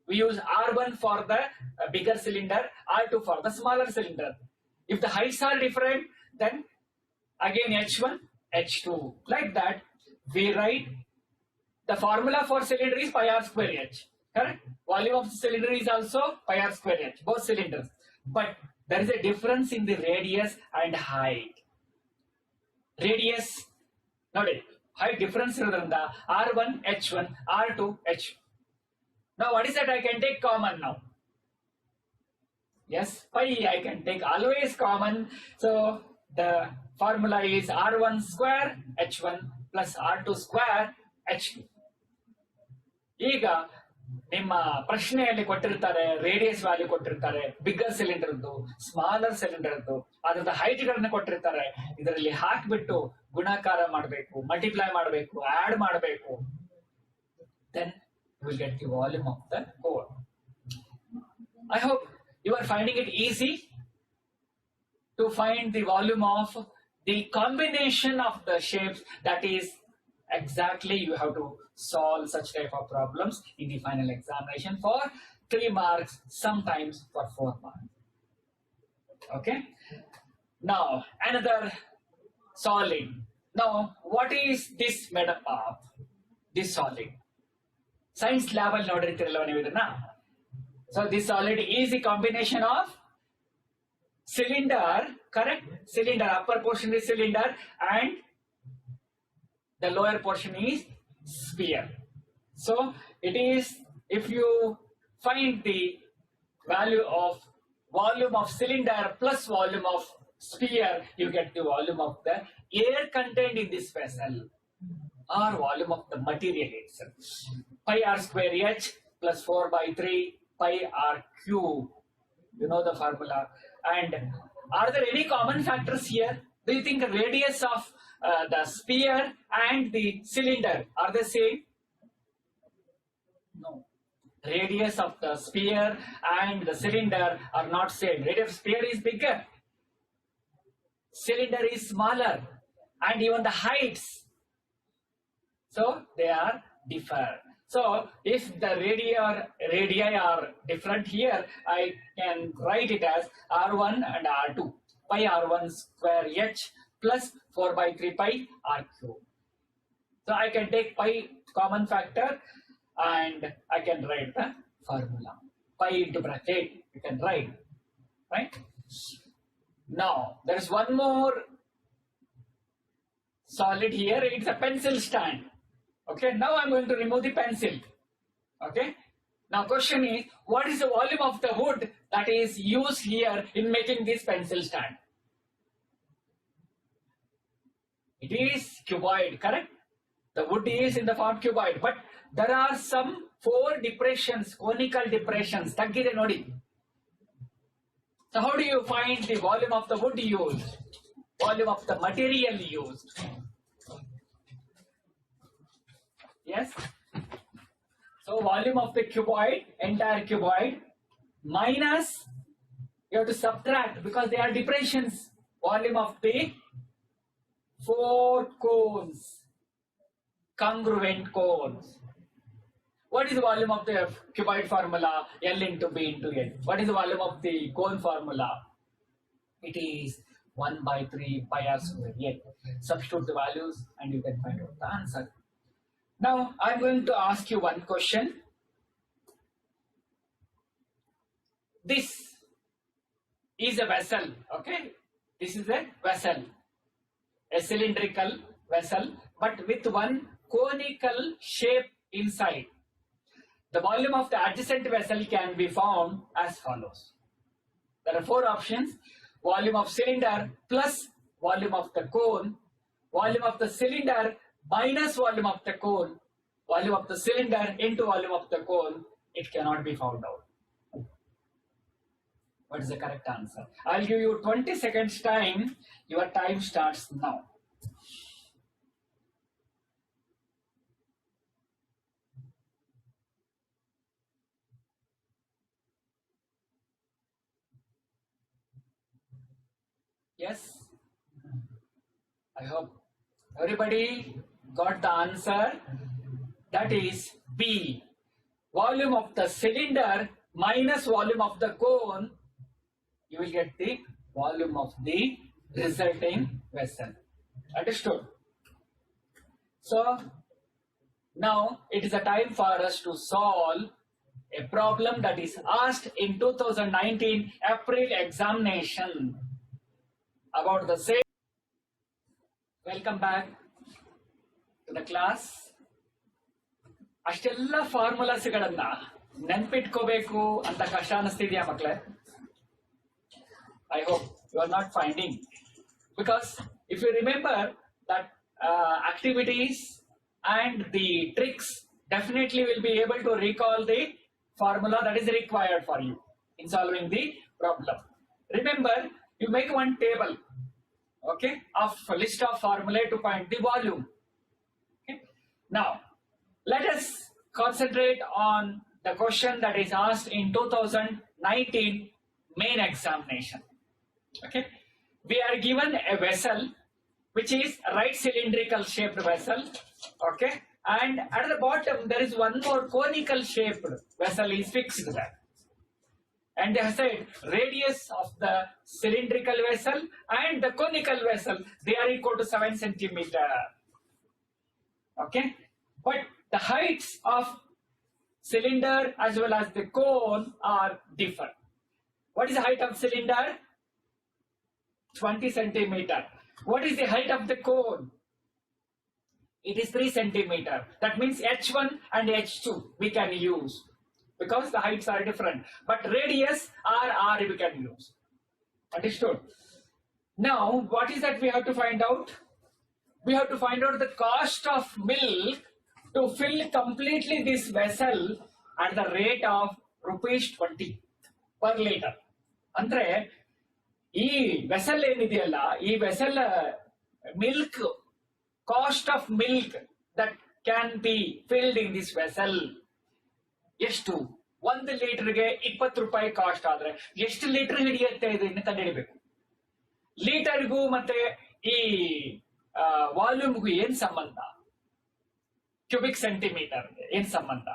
We use R1 for the bigger cylinder, R2 for the smaller cylinder. If the heights are different, then again H1, H2. Like that, we write the formula for cylinder is pi r square h. Correct? Volume of the cylinder is also pi r square h, both cylinders. But there is a difference in the radius and height. Radius, ನೋಡಿ, height difference ಇರೋದ್ರಿಂದ R1, H1, R2, H. Now what is that I can take common now? Yes, pi I can take always common. So the formula is R1 square H1 plus R2 square H2. ಈಗ ನಿಮ್ಮ ಪ್ರಶ್ನೆಯಲ್ಲಿ ಕೊಟ್ಟಿರ್ತಾರೆ, radius value ಕೊಟ್ಟಿರ್ತಾರೆ, bigger ಸಿಲಿಂಡರ್ದು, smaller ಸಿಲಿಂಡರ್ದು, ಅದರದ height ಗಳನ್ನ ಕೊಟ್ಟಿರ್ತಾರೆ. ಇದರಲ್ಲಿ ಹಾಕ್ಬಿಟ್ಟು ಗುಣಾಕಾರ ಮಾಡಬೇಕು, ಮಲ್ಟಿಪ್ಲೈ ಮಾಡಬೇಕು, ಆಡ್ ಮಾಡಬೇಕು. Then you will get the volume of the whole. I hope you are finding it easy to find the volume of the combination of the shapes. That is exactly you have to solve such type of problems in the final examination for 3 marks, sometimes for 4 marks. Okay. Now another solid. Now what is this made up of? This solid. Science lab ಅಲ್ಲಿ ನೋಡಿರ್ತೀರಲ್ವ ನೀವು ಇದನ್ನ. So this solid is a combination of cylinder, correct? Cylinder, upper portion is cylinder and the lower portion is sphere. So it is, if you find the value of volume of cylinder plus volume of sphere, you get the volume of the air contained in this vessel or volume of the material itself. Pi r square h plus 4/3 pi r cube. You know the formula. And are there any common factors here? Do you think the radius of the sphere and the cylinder are the same? No. Radius of the sphere and the cylinder are not same. Radius of sphere is bigger. Cylinder is smaller. And even the heights. So they are different. So if the radii are different here, I can write it as R1 and R2. Pi R1 square h plus 4/3 pi R cube. So I can take pi common factor, and I can write the formula. Pi into bracket, you can write, right? Now, there is one more solid here, it's a pencil stand. Okay, now I'm going to remove the pencil. Okay, now question is, what is the volume of the wood that is used here in making this pencil stand? It is cuboid, correct? The wood is in the form cuboid, but there are some 4 depressions, conical depressions. Taggide nodi. So how do you find the volume of the wood used? Volume of the material used? Yes? So volume of the cuboid, entire cuboid, minus, you have to subtract because they are depressions, volume of the 4 cones, congruent cones. What is the volume of the cuboid formula? L into B into N. What is the volume of the cone formula? It is 1 by 3 pi r square N. Substitute the values and you can find out the answer. Now, I'm going to ask you one question. This is a vessel, okay? This is a vessel, a cylindrical vessel, but with one conical shape inside. The volume of the adjacent vessel can be found as follows. There are 4 options. Volume of cylinder plus volume of the cone, volume of the cylinder minus volume of the cone, volume of the cylinder into volume of the cone. It cannot be found out. What is the correct answer? I'll give you 20 seconds time. Your time starts now. Yes? I hope everybody got the answer. That is B. Volume of the cylinder minus volume of the cone, you will get the volume of the resulting vessel. Understood? So, now it is a time for us to solve a problem that is asked in 2019 April examination about the same. Welcome back to the class. ಅಷ್ಟೆಲ್ಲ ಫಾರ್ಮುಲಾಸ್ಗಳನ್ನ ನೆನ್ಪಿಟ್ಕೋಬೇಕು ಅಂತ ಕಷ್ಟ ಅನಿಸ್ತಿದ್ಯಾ ಮಕ್ಕಳೇ? I hope you are not finding, because if you remember that activities and the tricks, definitely will be able to recall the formula that is required for you in solving the problem. Remember, you make one table, okay, of a list of formulae to find the volume. Okay. Now, let us concentrate on the question that is asked in 2019 main examination. Okay, we are given a vessel which is a right cylindrical shaped vessel. Okay, and at the bottom there is one more conical shaped vessel is fixed there. And they have said radius of the cylindrical vessel and the conical vessel, they are equal to 7 centimeter. Okay, but the heights of cylinder as well as the cone are different. What is the height of cylinder? 20 centimeter. What is the height of the cone? It is 3 centimeter. That means H1 and H2 we can use because the heights are different. But radius R we can use. Understood? Now, what is that we have to find out? We have to find out the cost of milk to fill completely this vessel at the rate of rupees 20 per liter. Andre, ಈ vessel ಏನಿದೆಯಲ್ಲ, ಈ vessel milk, cost of milk that can be filled in this vessel ಎಷ್ಟು? 1 ಲೀಟರ್ಗೆ 20 ರೂಪಾಯಿ cost ಆದ್ರೆ ಎಷ್ಟು litre ಹಿಡಿಯುತ್ತೆ ಇದನ್ನು ಕಂಡುಹಿಡಿಬೇಕು. ಲೀಟರ್ಗೂ ಮತ್ತೆ ಈ ವಾಲ್ಯೂಮ್ಗೂ ಏನ್ ಸಂಬಂಧ? ಕ್ಯೂಬಿಕ್ ಸೆಂಟಿಮೀಟರ್ ಏನ್ ಸಂಬಂಧ?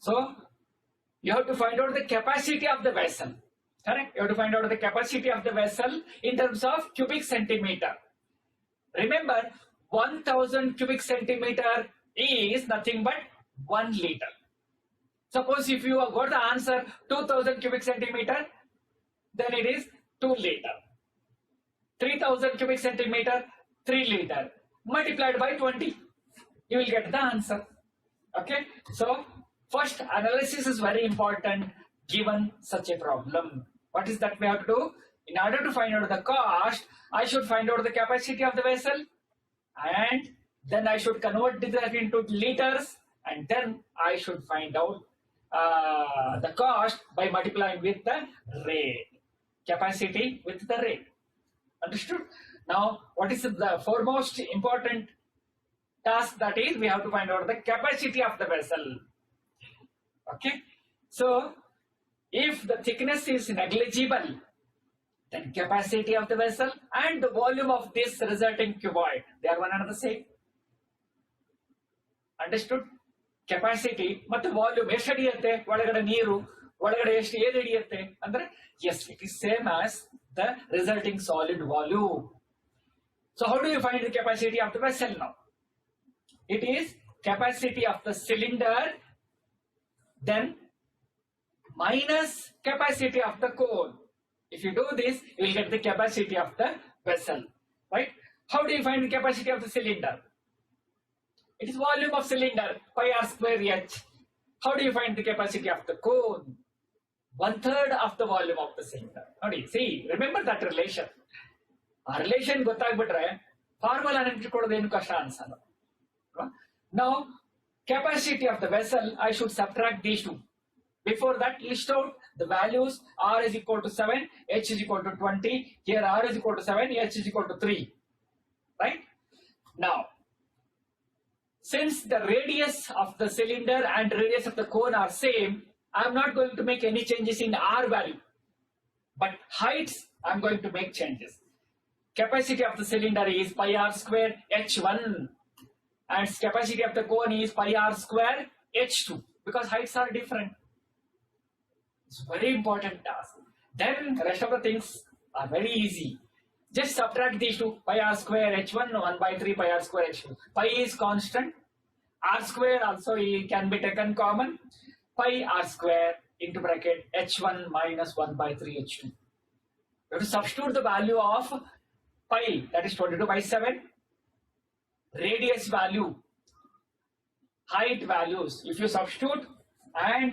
So you have to find out the capacity of the vessel. Correct? You have to find out the capacity of the vessel in terms of cubic centimeter. Remember, 1000 cubic centimeter is nothing but 1 liter. Suppose if you have got the answer 2000 cubic centimeter, then it is 2 liter. 3000 cubic centimeter, 3 liter. Multiplied by 20, you will get the answer. Okay, so first analysis is very important given such a problem. What is that we have to do? In order to find out the cost, I should find out the capacity of the vessel, and then I should convert that into liters, and then I should find out the cost by multiplying with the rate. Capacity with the rate. Understood? Now, what is the foremost important task? That is, we have to find out the capacity of the vessel. Okay? So, if the thickness is negligible, then capacity of the vessel and the volume of this resulting cuboid, they are one and the same. Understood? Capacity ಮತ್ತು volume ಎಷ್ಟು ಹಿಡಿಯುತ್ತೆ ಒಳಗಡೆ ನೀರು ಒಳಗಡೆ ಎಷ್ಟು air ಹಿಡಿಯುತ್ತೆ ಅಂದ್ರೆ yes, it is same as the resulting solid volume. So how do you find the capacity of the vessel now? It is capacity of the cylinder then minus capacity of the cone. If you do this, you will get the capacity of the vessel, right? How do you find the capacity of the cylinder? It is volume of cylinder, pi r square h. How do you find the capacity of the cone? 1/3 of the volume of the cylinder. See, remember that relation. A relation ಗೊತ್ತಾಗ್ಬಿಟ್ರೆ formula ನೆನಪಿಟ್ಕೊಳ್ಳೋದು ಏನು ಕಷ್ಟ ಅನ್ಸಲ್ಲ. Now, capacity of the vessel, I should subtract these two. Before that, list out the values. R is equal to 7, H is equal to 20. Here R is equal to 7, H is equal to 3. Right? Now, since the radius of the cylinder and radius of the cone are same, I am not going to make any changes in R value. But heights, I am going to make changes. Capacity of the cylinder is pi r square H1. And capacity of the cone is pi r square H2. Because heights are different. It's a very important task. Then the rest of the things are very easy. Just subtract these two. Pi r square H1, 1/3 pi r square H2. Pi is constant. R square also can be taken common. Pi r square into bracket H1 minus 1/3 H2. You have to substitute the value of pi, that is 22/7. Radius value, height values. If you substitute and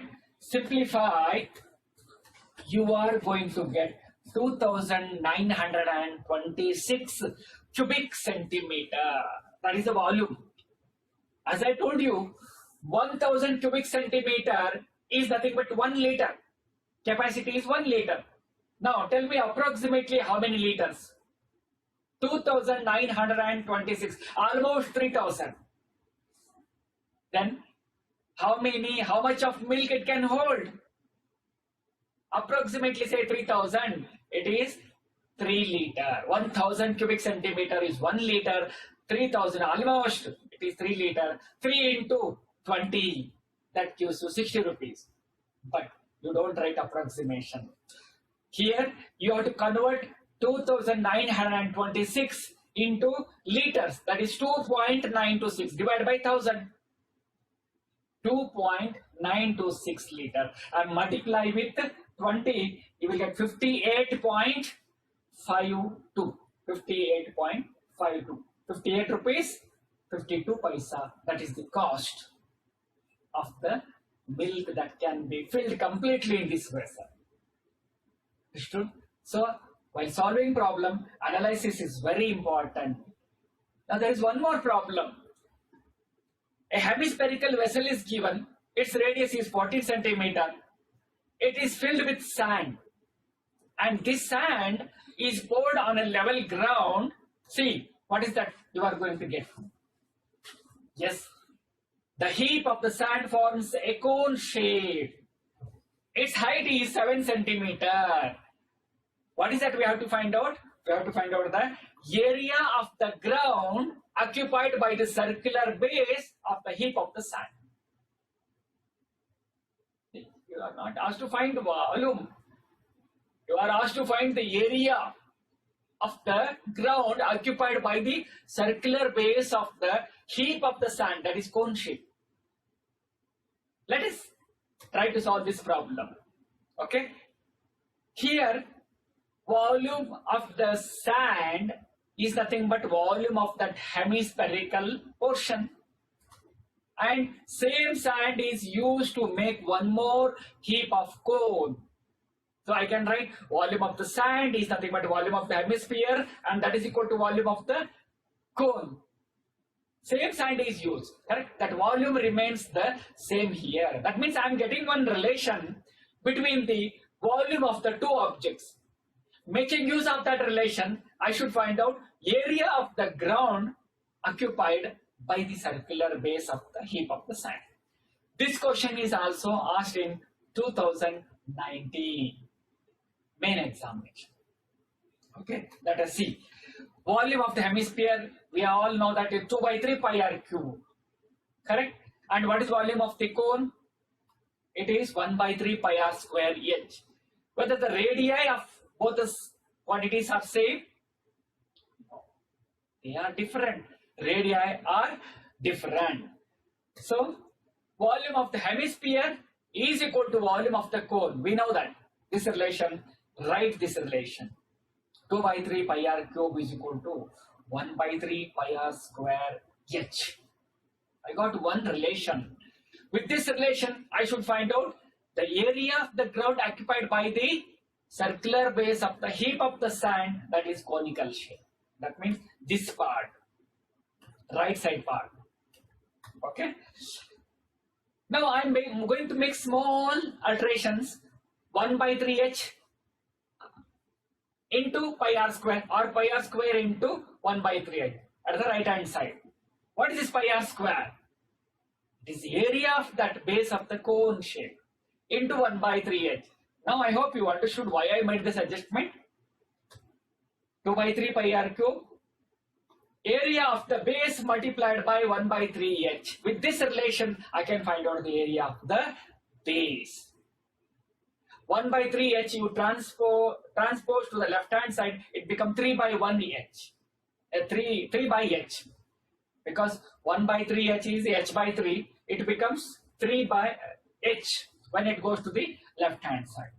simplify, you are going to get 2926 cubic centimeter. That is the volume. As I told you, 1000 cubic centimeter is nothing but 1 liter. Capacity is 1 liter. Now tell me approximately how many liters? 2926, almost 3000. Then how much of milk it can hold? Approximately say 3000. It is 3 liter. 1000 cubic centimeter is 1 liter. 3000 almost, it is 3 liter. 3 into 20, that gives you 60 rupees. But you don't write approximation. Here you have to convert 2926 into liters. That is 2.926 divided by 1000. 2.926 liter. And multiply with 20, you will get 58.52. 58.52. 58 rupees, 52 paisa. That is the cost of the milk that can be filled completely in this vessel. Understood? So, while solving problem, analysis is very important. Now, there is one more problem. A hemispherical vessel is given. Its radius is 14 centimeter. It is filled with sand. And this sand is poured on a level ground. See, what is that you are going to get? Yes, the heap of the sand forms a cone shape. Its height is 7 centimeter. What is that we have to find out? We have to find out the area of the ground occupied by the circular base of the heap of the sand. You are not asked to find the volume. You are asked to find the area of the ground occupied by the circular base of the heap of the sand, that is cone shape. Let us try to solve this problem. Okay? Here, volume of the sand is nothing but volume of that hemispherical portion. And same sand is used to make one more heap of cone. So I can write volume of the sand is nothing but volume of the hemisphere, and that is equal to volume of the cone. Same sand is used, correct? That volume remains the same here. That means I am getting one relation between the volume of the two objects. Making use of that relation, I should find out area of the ground occupied by the circular base of the heap of the sand. This question is also asked in 2019 main examination. Okay, let us see. Volume of the hemisphere, we all know that is 2 by 3 pi r cube. Correct? And what is volume of the cone? It is 1 by 3 pi r square h. Whether the radii of both the quantities are same? No. They are different. Radii are different. So, volume of the hemisphere is equal to volume of the cone. We know that. This relation, write this relation. 2 by 3 pi r cube is equal to 1 by 3 pi r square h. I got one relation. With this relation, I should find out the area of the ground occupied by the circular base of the heap of the sand, that is conical shape. That means this part, right side part. Okay. Now I am going to make small alterations. 1 by 3h into pi r square, or pi r square into 1 by 3h at the right hand side. What is this pi r square? It is the area of that base of the cone shape into 1 by 3h. Now I hope you understood why I made this adjustment. 2 by 3 pi r cube, area of the base multiplied by 1 by 3h. With this relation, I can find out the area of the base. 1 by 3h you transpose to the left hand side, it becomes 3 by 1h. 3 by h. Because 1 by 3h is h by 3, it becomes 3 by h when it goes to the left hand side.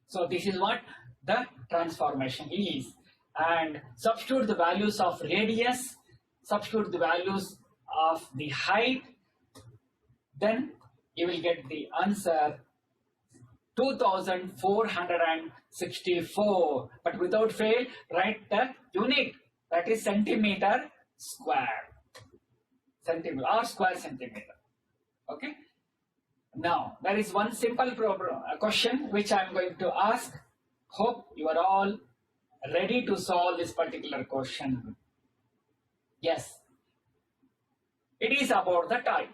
So this is what the transformation is. And substitute the values of radius, substitute the values of the height, then you will get the answer 2464. But without fail, write the unit, that is centimeter square. Centimeter or square centimeter. Okay. Now, there is one simple problem, a question which I am going to ask. Hope you are all ready to solve this particular question. Yes. It is about the tie.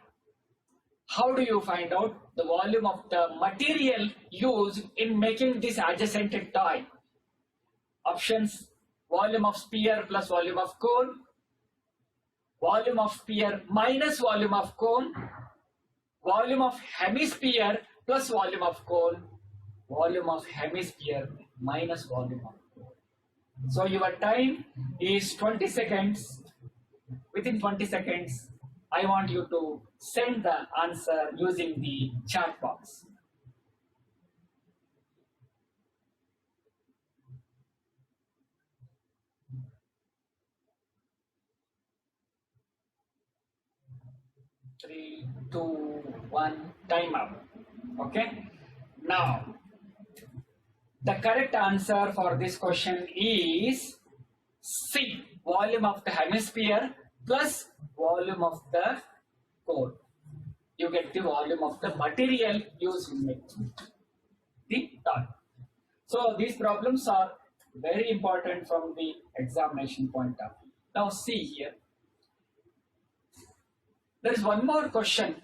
How do you find out the volume of the material used in making this adjacent tie? Options: volume of sphere plus volume of cone, volume of sphere minus volume of cone, volume of hemisphere plus volume of cone, volume of hemisphere minus volume of cone. So your time is 20 seconds. Within 20 seconds, I want you to send the answer using the chat box. Three, two, one, time up. Okay. Now, the correct answer for this question is C, volume of the hemisphere plus volume of the cone. You get the volume of the material used in making the tie. So these problems are very important from the examination point of view. Now see here. There is one more question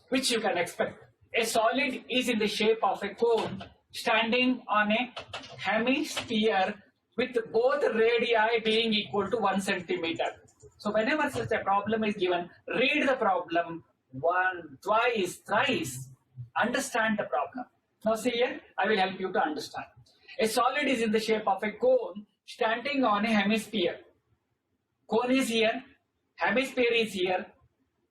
which you can expect. A solid is in the shape of a cone standing on a hemisphere with both radii being equal to 1 centimeter. So whenever such a problem is given, read the problem one, twice, thrice. Understand the problem. Now see here, I will help you to understand. A solid is in the shape of a cone standing on a hemisphere. Cone is here, hemisphere is here,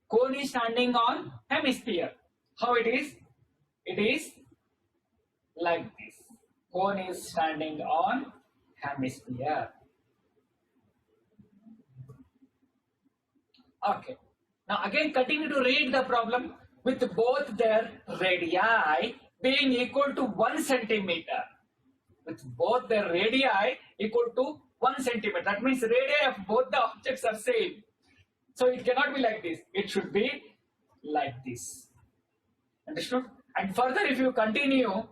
cone is standing on hemisphere. How it is? It is like this. Cone is standing on hemisphere. Okay. Now again continue to read the problem with both their radii being equal to 1 centimeter. With both their radii equal to 1 centimeter. That means radii of both the objects are same. So it cannot be like this. It should be like this. Understood? And further if you continue,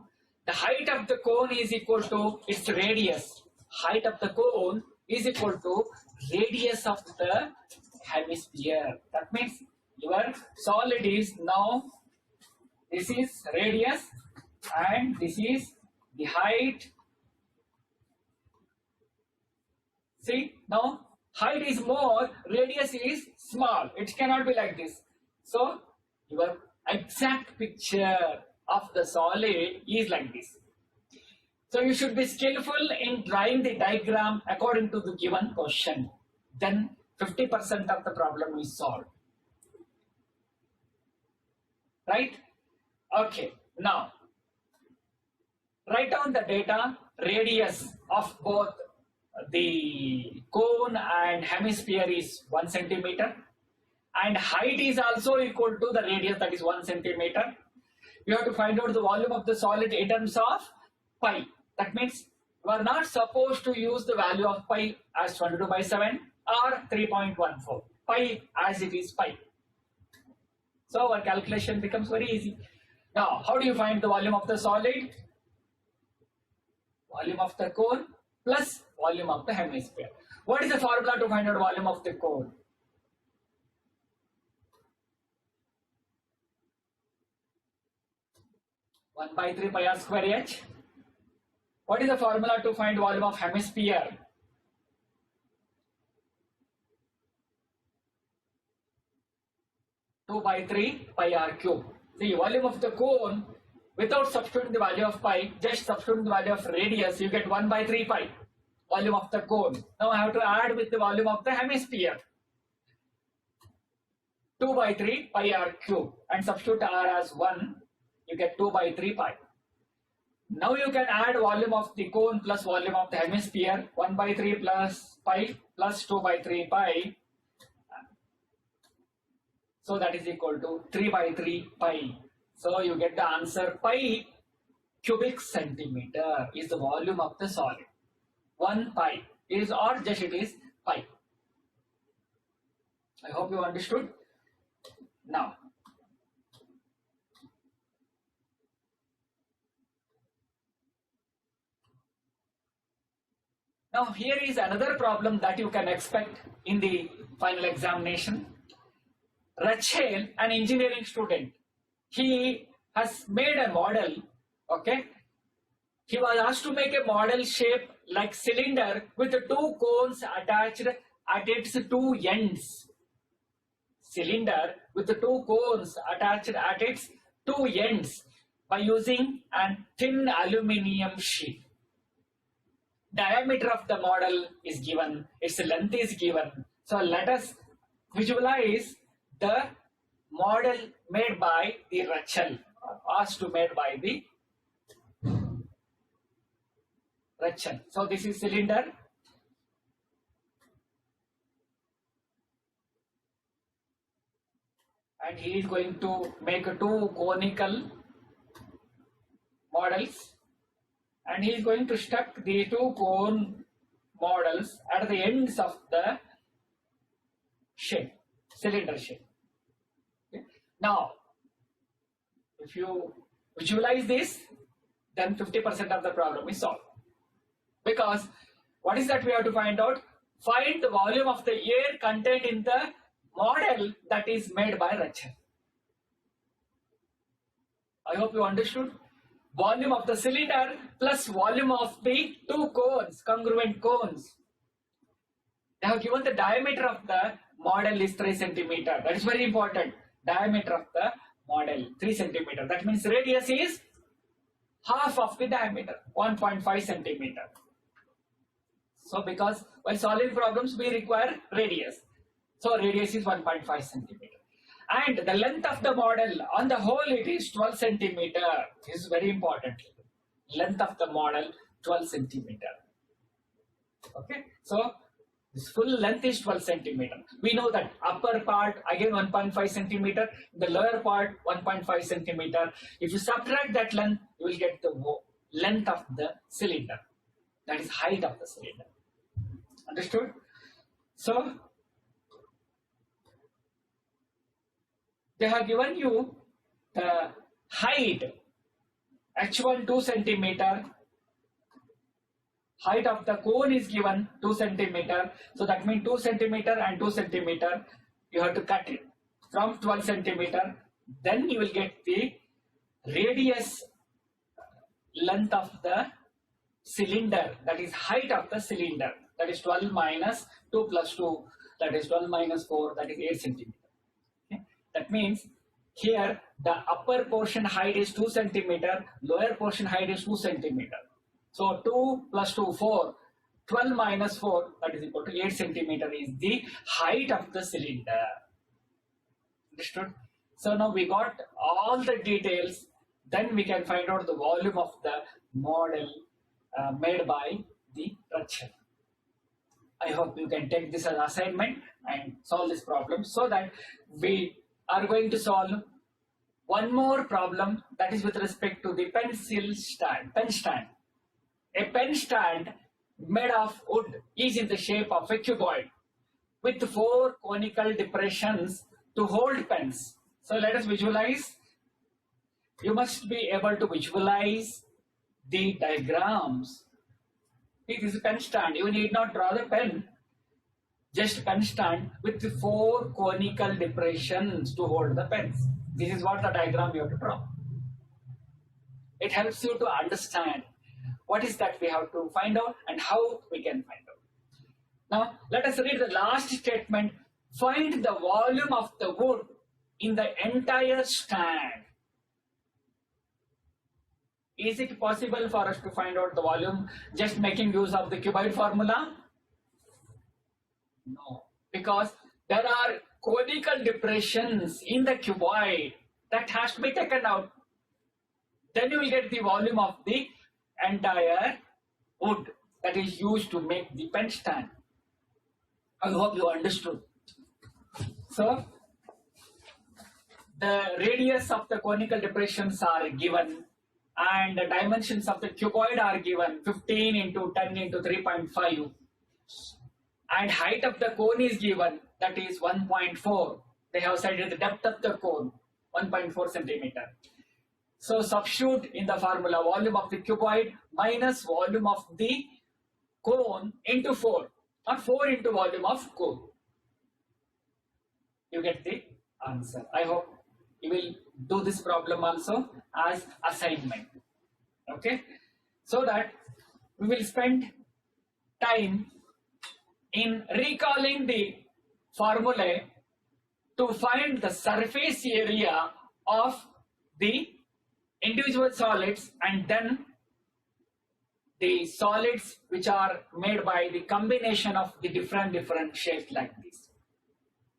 the height of the cone is equal to its radius. Height of the cone is equal to radius of the hemisphere. That means your solid is now, this is radius and this is the height. See, now height is more, radius is small. It cannot be like this. So your exact picture of the solid is like this. So you should be skillful in drawing the diagram according to the given question. Then 50% of the problem is solved. Right? Okay. Now, write down the data, radius of both the cone and hemisphere is 1 centimeter. And height is also equal to the radius, that is 1 centimeter. You have to find out the volume of the solid in terms of pi. That means you are not supposed to use the value of pi as 22 by 7 or 3.14. Pi as it is pi. So our calculation becomes very easy. Now, how do you find the volume of the solid? Volume of the cone plus volume of the hemisphere. What is the formula to find out volume of the cone? One by 3 pi r square h. What is the formula to find volume of hemisphere? Two by 3 pi r cube. The volume of the cone, without substituting the value of pi, just substituting the value of radius, you get 1 by 3 pi. Volume of the cone. Now I have to add with the volume of the hemisphere. 2 by 3 pi r cube and substitute r as 1, you get 2 by 3 pi. Now you can add volume of the cone plus volume of the hemisphere, 1 by 3 plus pi plus 2 by 3 pi. So that is equal to 3 by 3 pi. So you get the answer, pi cubic centimeter is the volume of the solid. 1 pi is, or just it is pi. I hope you understood. Now, here is another problem that you can expect in the final examination. Rachel, an engineering student, he has made a model, okay? He was asked to make a model shape like cylinder with the two cones attached at its two ends. Cylinder with the two cones attached at its two ends by using a thin aluminium sheet. Diameter of the model is given, its length is given. So let us visualize the model made by the Rachel, asked to made by the Rachel. So this is cylinder. And he is going to make two conical models. And he is going to stuck the two cone models at the ends of the shape, cylinder shape. Okay. Now, if you visualize this, then 50% of the problem is solved. Because what is that we have to find out? Find the volume of the air contained in the model that is made by Rachel. I hope you understood. Volume of the cylinder plus volume of the two cones, congruent cones. They have given the diameter of the model is 3 centimeter. That is very important. Diameter of the model 3 centimeter. That means radius is half of the diameter, 1.5 centimeter. So because while solving problems we require radius. So radius is 1.5 centimeter. And the length of the model on the whole it is 12 centimeter. This is very important. Length of the model 12 centimeter. Okay, so this full length is 12 centimeter. We know that upper part again 1.5 centimeter, the lower part 1.5 centimeter. If you subtract that length, you will get the length of the cylinder. That is height of the cylinder. Understood? So they have given you the height, h1 2 centimeter. Height of the cone is given 2 centimeter. So that means 2 centimeter and 2 centimeter. You have to cut it from 12 centimeter. Then you will get the radius length of the cylinder. That is height of the cylinder. That is 12 minus 2 plus 2. That is 12 minus 4. That is 8 centimeter. Okay? That means here the upper portion height is 2 centimeter. Lower portion height is 2 centimeter. So 2 plus 2, 4. 12 minus 4, that is equal to 8 centimeter is the height of the cylinder. Understood? So now we got all the details. Then we can find out the volume of the model made by the Rutherford. I hope you can take this as assignment and solve this problem, so that we are going to solve one more problem, that is with respect to the pen stand. A pen stand made of wood is in the shape of a cuboid with 4 conical depressions to hold pens. So let us visualize. You must be able to visualize the diagrams. It is a pen stand. You need not draw the pen. Just pen stand with 4 conical depressions to hold the pens. This is what the diagram you have to draw. It helps you to understand what is that we have to find out and how we can find out. Now, let us read the last statement. Find the volume of the wood in the entire stand. Is it possible for us to find out the volume just making use of the cuboid formula? No, because there are conical depressions in the cuboid that has to be taken out. Then you will get the volume of the entire wood that is used to make the pen stand. I hope you understood. So the radius of the conical depressions are given and the dimensions of the cuboid are given, 15 into 10 into 3.5, and height of the cone is given, that is 1.4. They have said the depth of the cone 1.4 centimeter. So substitute in the formula volume of the cuboid minus volume of the cone into 4, or 4 into volume of cone. You get the answer. I hope you will do this problem also as assignment. Okay, so that we will spend time in recalling the formulae to find the surface area of the individual solids, and then the solids which are made by the combination of the different shapes like this.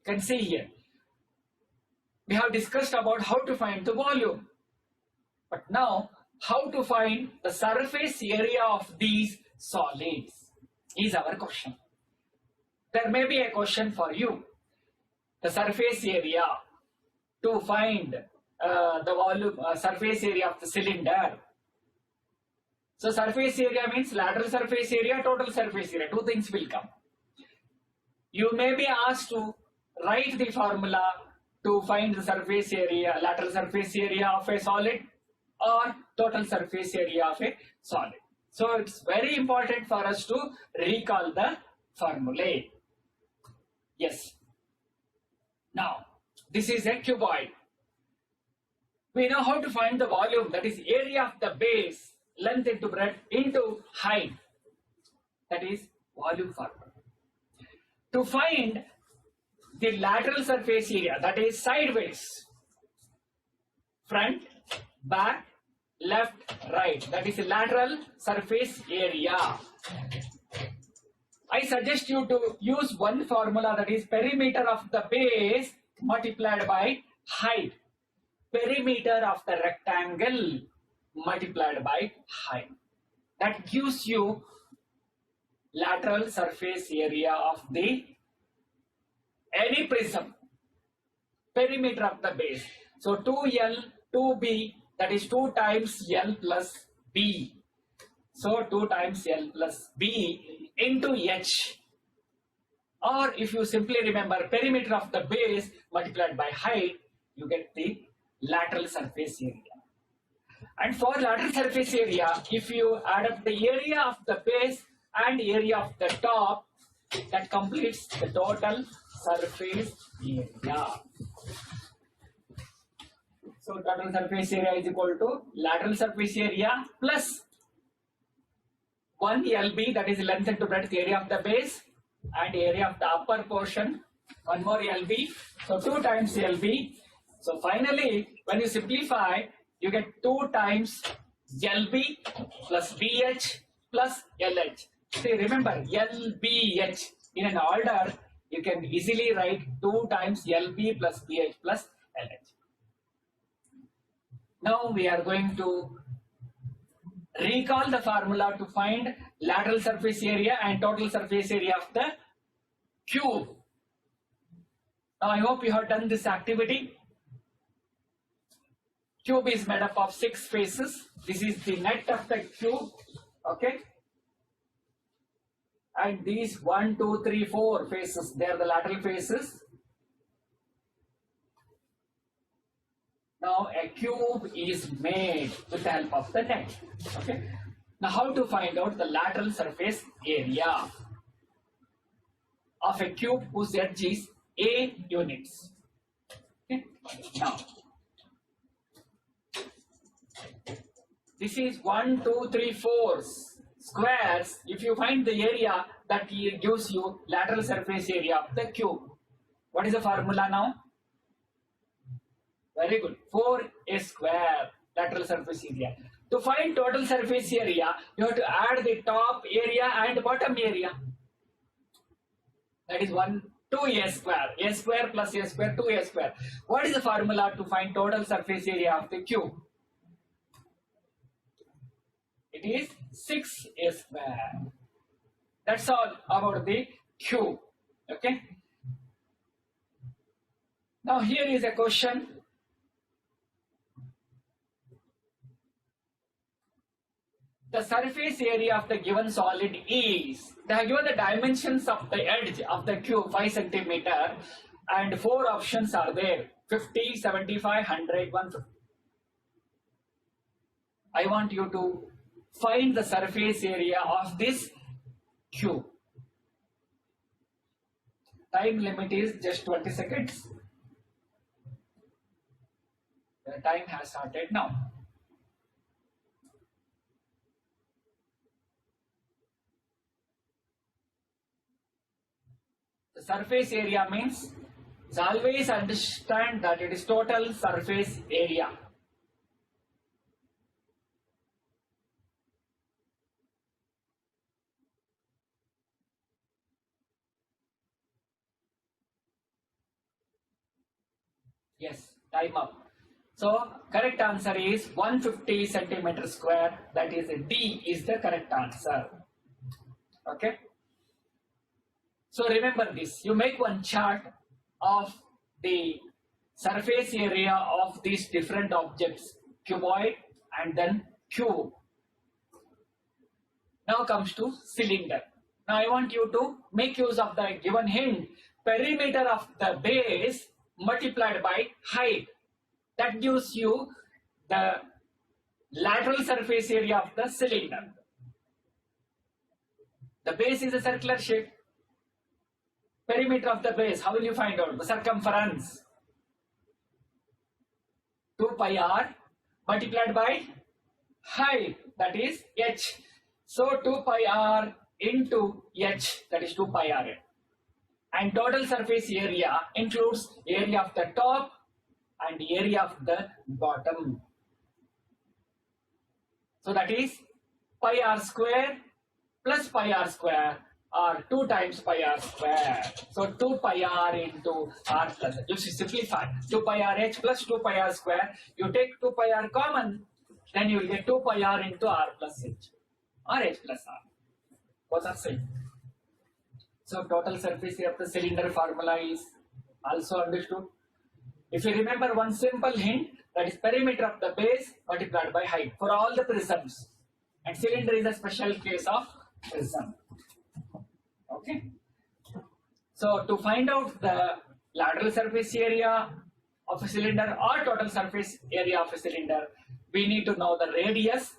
You can see here, we have discussed about how to find the volume, but now how to find the surface area of these solids is our question. There may be a question for you, the surface area to find the volume, surface area of the cylinder. So surface area means lateral surface area, total surface area. 2 things will come. You may be asked to write the formula to find the surface area, lateral surface area of a solid or total surface area of a solid. So it's very important for us to recall the formulae. Yes. Now, this is a cuboid. We know how to find the volume, that is area of the base, length into breadth into height. That is volume formula. To find the lateral surface area, that is sideways, front, back, left, right, that is the lateral surface area. I suggest you to use one formula, that is perimeter of the base multiplied by height. Perimeter of the rectangle multiplied by height. That gives you lateral surface area of the any prism. Perimeter of the base. So 2L, 2B, that is 2 times L plus B. So 2 times L plus B into H. Or if you simply remember perimeter of the base multiplied by height, you get the lateral surface area. And for lateral surface area, if you add up the area of the base and area of the top, that completes the total surface area. So total surface area is equal to lateral surface area plus 1 LB, that is length into breadth area of the base, and area of the upper portion, 1 more LB, so 2 times LB. So finally, when you simplify, you get 2 times LB plus BH plus LH. See, remember, LBH in an order, you can easily write 2 times LB plus BH plus LH. Now we are going to recall the formula to find lateral surface area and total surface area of the cube. Now I hope you have done this activity. Cube is made up of 6 faces. This is the net of the cube. Okay. And these 1, 2, 3, 4 faces, they are the lateral faces. Now a cube is made with the help of the net. Okay. Now how to find out the lateral surface area of a cube whose edge is A units. Okay. Now this is 1, 2, 3, 4 squares. If you find the area, that gives you lateral surface area of the cube. What is the formula now? Very good. 4a square lateral surface area. To find total surface area, you have to add the top area and bottom area. That is 2a square. A square plus a square, 2a square. What is the formula to find total surface area of the cube? It is 6a square. That's all about the cube. Okay. Now here is a question. The surface area of the given solid is, they have given the dimensions of the edge of the cube 5 centimeter, and 4 options are there: 50, 75, 100, 150. I want you to find the surface area of this cube. Time limit is just 20 seconds. The time has started now. The surface area means, always understand that it is total surface area. Yes, time up. So correct answer is 150 centimeter square. That is D is the correct answer. Okay. So remember this. You make one chart of the surface area of these different objects, cuboid and then cube. Now comes to cylinder. Now I want you to make use of the given hint. Perimeter of the base multiplied by height. That gives you the lateral surface area of the cylinder. The base is a circular shape. Perimeter of the base, how will you find out? The circumference. 2 pi r multiplied by height, that is h. So 2 pi r into h, that is 2 pi r. And total surface area includes area of the top and area of the bottom. So that is pi r square plus pi r square, or 2 times pi r square. So 2 pi r into r plus h. You simplify 2 pi r h plus 2 pi r square. You take 2 pi r common, then you will get 2 pi r into r plus h or h plus r. Both are same. So total surface area of the cylinder formula is also understood. If you remember one simple hint, that is perimeter of the base multiplied by height for all the prisms. And cylinder is a special case of prism. Okay. So to find out the lateral surface area of a cylinder or total surface area of a cylinder, we need to know the radius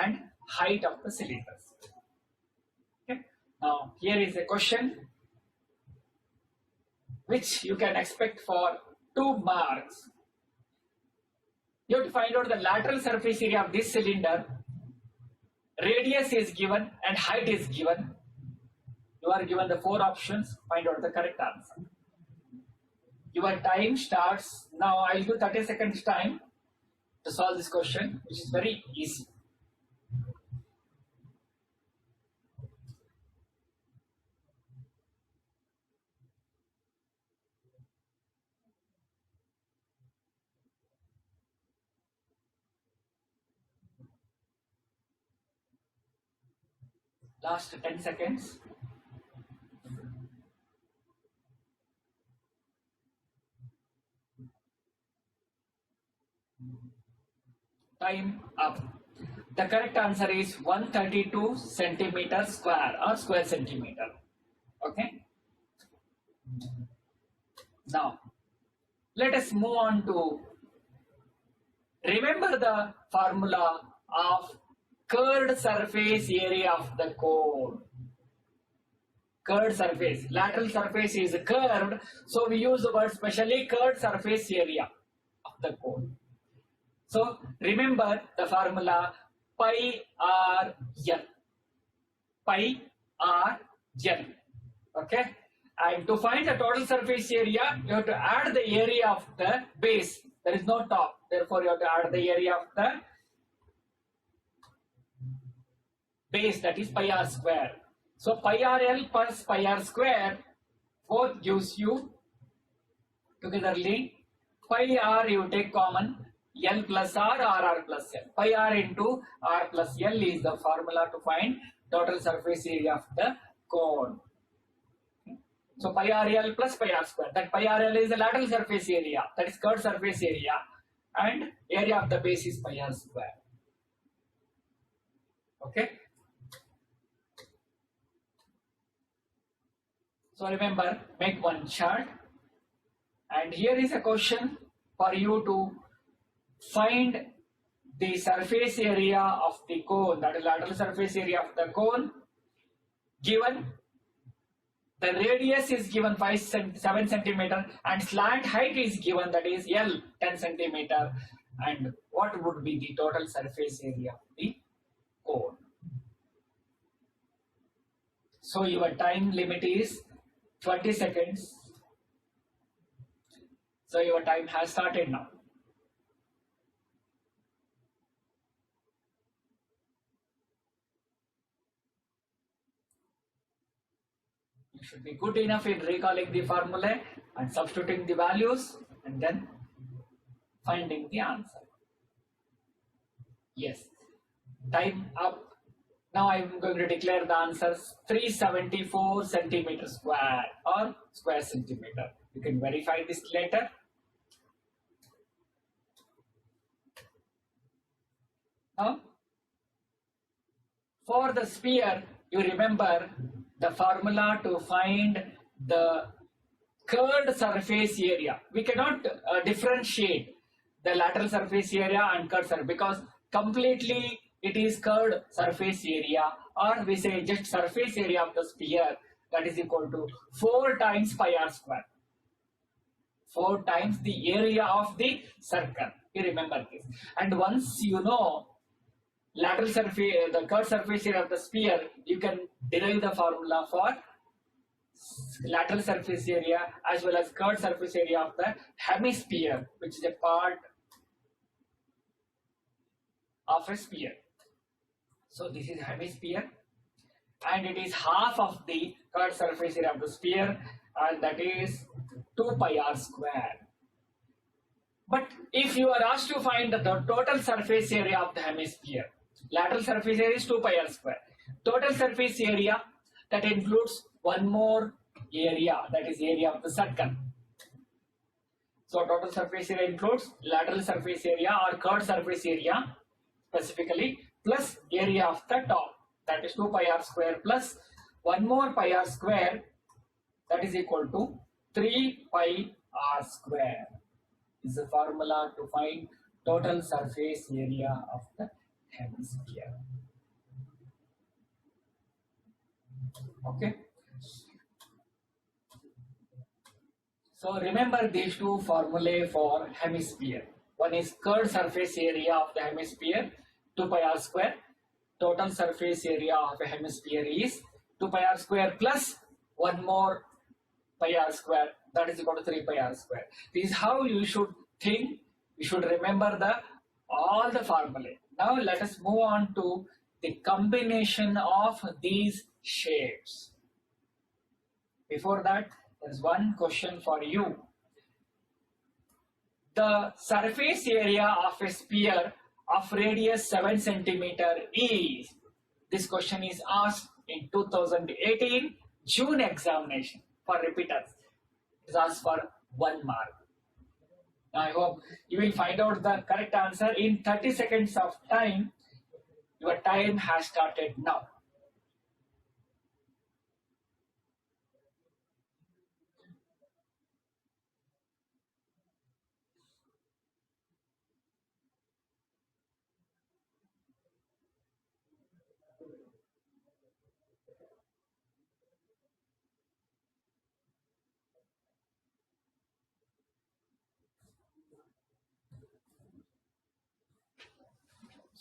and height of the cylinders. Okay. Now here is a question which you can expect for 2 marks. You have to find out the lateral surface area of this cylinder. Radius is given and height is given. You are given the 4 options. Find out the correct answer. Your time starts now. I'll give 30 seconds time to solve this question, which is very easy. Last 10 seconds. Time up. The correct answer is 132 centimeter square or square centimeter. Okay. Now, let us move on to remember the formula of curved surface area of the cone. Curved surface, lateral surface is curved, so we use the word specially curved surface area of the cone. So remember the formula pi r l. Pi r l. Okay. And to find the total surface area, you have to add the area of the base. There is no top. Therefore, you have to add the area of the base, that is pi r square. So pi r l plus pi r square both gives you togetherly pi r you take common, l plus r or r plus l. Pi r into r plus l is the formula to find total surface area of the cone. So pi r l plus pi r square. That pi r l is the lateral surface area, that is curved surface area, and area of the base is pi r square. Okay. So remember, make one chart, and here is a question for you to find the surface area of the cone, that is lateral surface area of the cone. Given the radius is given 7 centimeter and slant height is given, that is L 10 centimeter, and what would be the total surface area of the cone? So your time limit is 20 seconds. So your time has started now. You should be good enough in recalling the formula and substituting the values and then finding the answer. Yes. Time up. Now I am going to declare the answers 374 centimeter square or square centimeter. You can verify this later. Now, for the sphere, you remember the formula to find the curved surface area. We cannot differentiate the lateral surface area and curved surface because completely it is curved surface area, or we say just surface area of the sphere, that is equal to 4 times pi r square. 4 times the area of the circle. You remember this. And once you know lateral surface, the curved surface area of the sphere, you can derive the formula for lateral surface area as well as curved surface area of the hemisphere, which is a part of a sphere. So this is hemisphere, and it is half of the curved surface area of the sphere, and that is 2 pi r square. But if you are asked to find the total surface area of the hemisphere, lateral surface area is 2 pi r square. Total surface area, that includes one more area, that is area of the circle. So total surface area includes lateral surface area or curved surface area specifically, plus area of the top, that is 2 pi r square plus one more pi r square, that is equal to 3 pi r square. Is the formula to find total surface area of the hemisphere. Okay. So remember these two formulae for hemisphere. One is curved surface area of the hemisphere, 2 pi r square. Total surface area of a hemisphere is 2 pi r square plus one more pi r square, that is equal to 3 pi r square. This is how you should think. You should remember all the formulae. Now let us move on to the combination of these shapes. Before that, there is one question for you. The surface area of a sphere of radius 7 centimeter is, this question is asked in 2018 June examination for repeaters. It is asked for 1 mark. Now I hope you will find out the correct answer in 30 seconds of time. Your time has started now.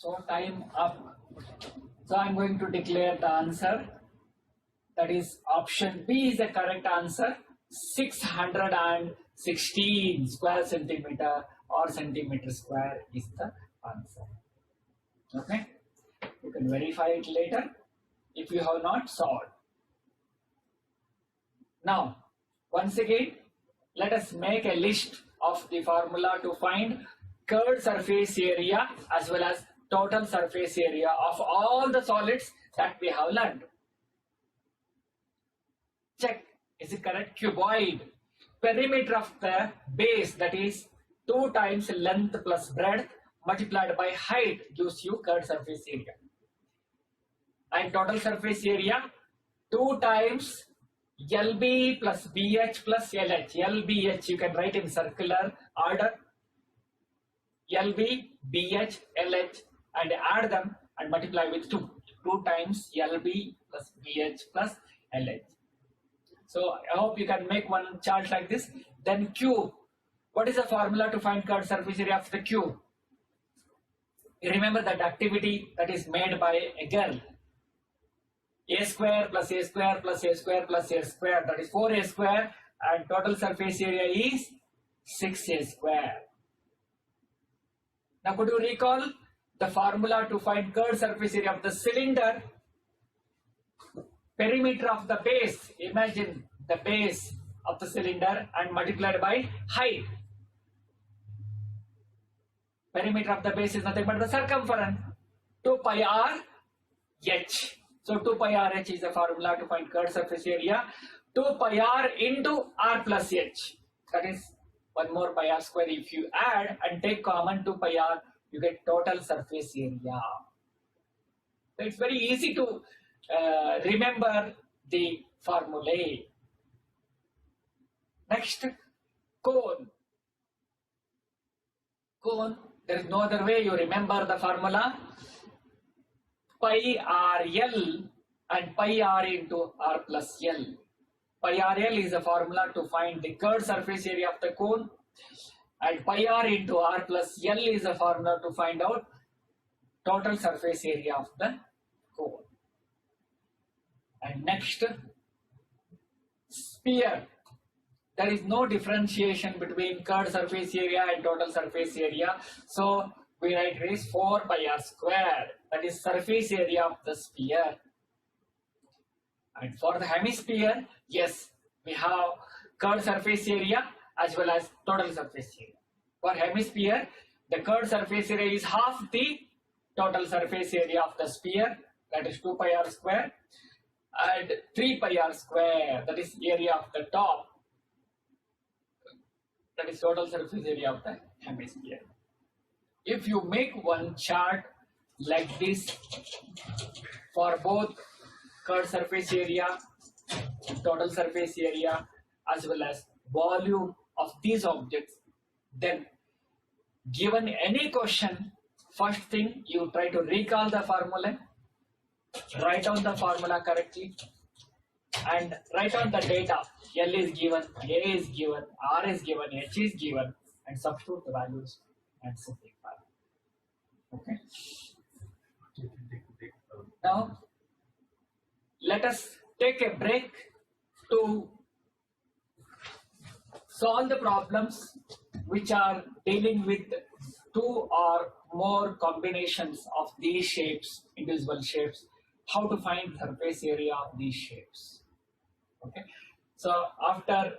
So time up. So I'm going to declare the answer. That is option B is the correct answer. 616 square centimeter or centimeter square is the answer. Okay. You can verify it later if you have not solved. Now, once again, let us make a list of the formula to find curved surface area as well as total surface area of all the solids that we have learned. Check, is it correct? Cuboid. Perimeter of the base, that is 2 times length plus breadth multiplied by height, gives you curved surface area. And total surface area, 2 times LB plus BH plus LH. LBH you can write in circular order. LB, BH, LH, and add them and multiply with 2. 2 times LB plus BH plus LH. So I hope you can make one chart like this. Then cube. What is the formula to find curved surface area of the cube? You remember that activity that is made by a girl. A square plus A square plus A square plus A square, that is 4A square, and total surface area is 6A square. Now could you recall the formula to find curved surface area of the cylinder? Perimeter of the base, imagine the base of the cylinder and multiplied by height. Perimeter of the base is nothing but the circumference, 2 pi r h. So 2 pi r h is the formula to find curved surface area. 2 pi r into r plus h, that is one more pi r square. If you add and take common 2 pi r, you get total surface area. So it's very easy to remember the formulae. Next, cone. Cone, there is no other way you remember the formula. Pi r l and pi r into r plus l. Pi r l is the formula to find the curved surface area of the cone, and pi r into r plus l is the formula to find out total surface area of the cone. And next, sphere. There is no differentiation between curved surface area and total surface area. So we write it is 4 pi r square. That is surface area of the sphere. And for the hemisphere, yes, we have curved surface area as well as total surface area. For hemisphere, the curved surface area is half the total surface area of the sphere, that is 2 pi r square, and 3 pi r square, that is area of the top, that is total surface area of the hemisphere. If you make one chart like this for both curved surface area, total surface area, as well as volume of these objects, then given any question, first thing you try to recall the formula, write down the formula correctly, and write down the data. L is given, A is given, R is given, H is given, and substitute the values and simplify. Okay. Now, let us take a break to solve the problems which are dealing with two or more combinations of these shapes, indivisible shapes, how to find surface area of these shapes. Okay. So after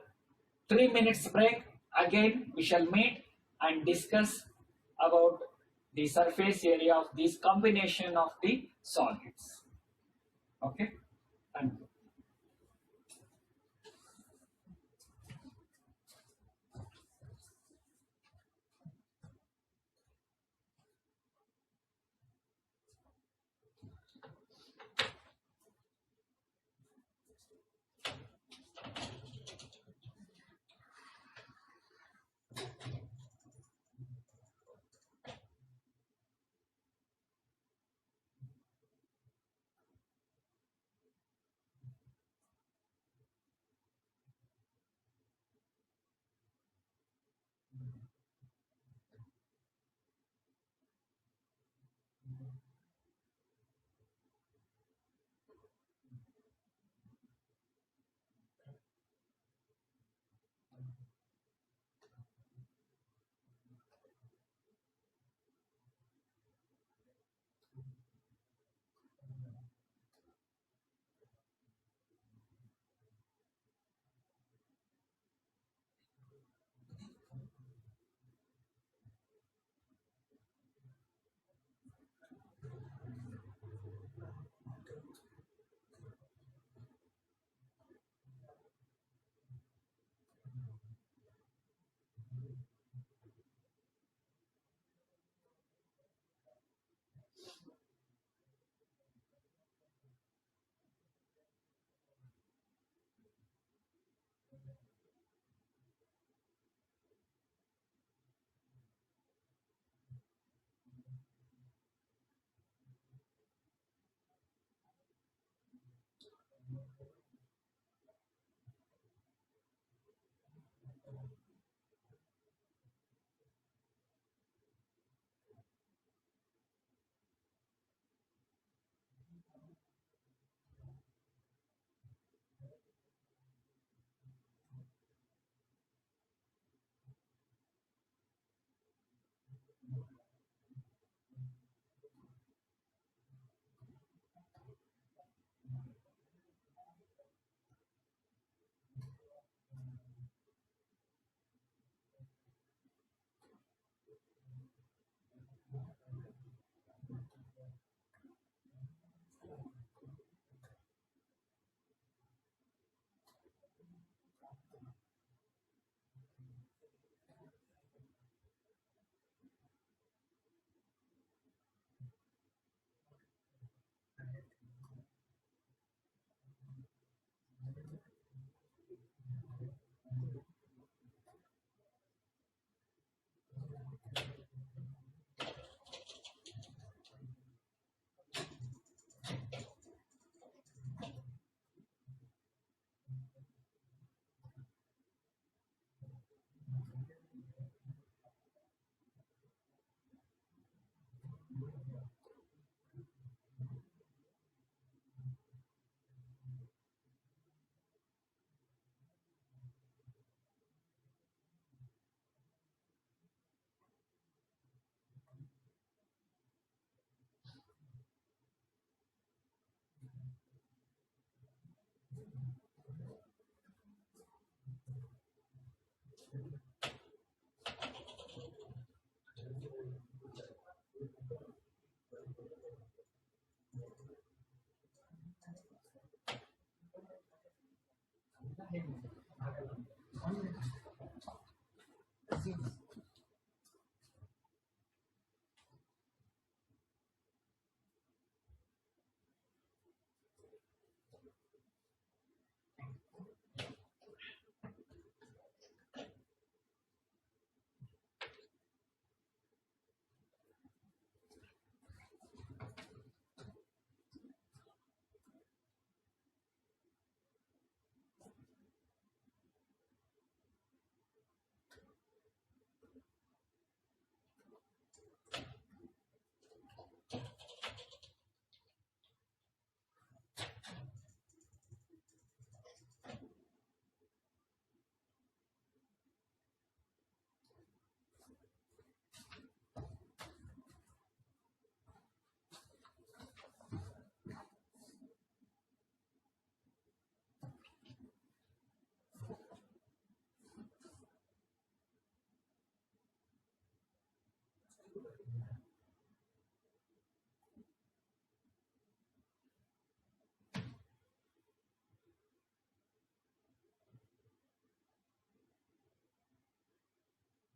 3 minutes break, again we shall meet and discuss about the surface area of this combination of the solids. Okay. Thank you.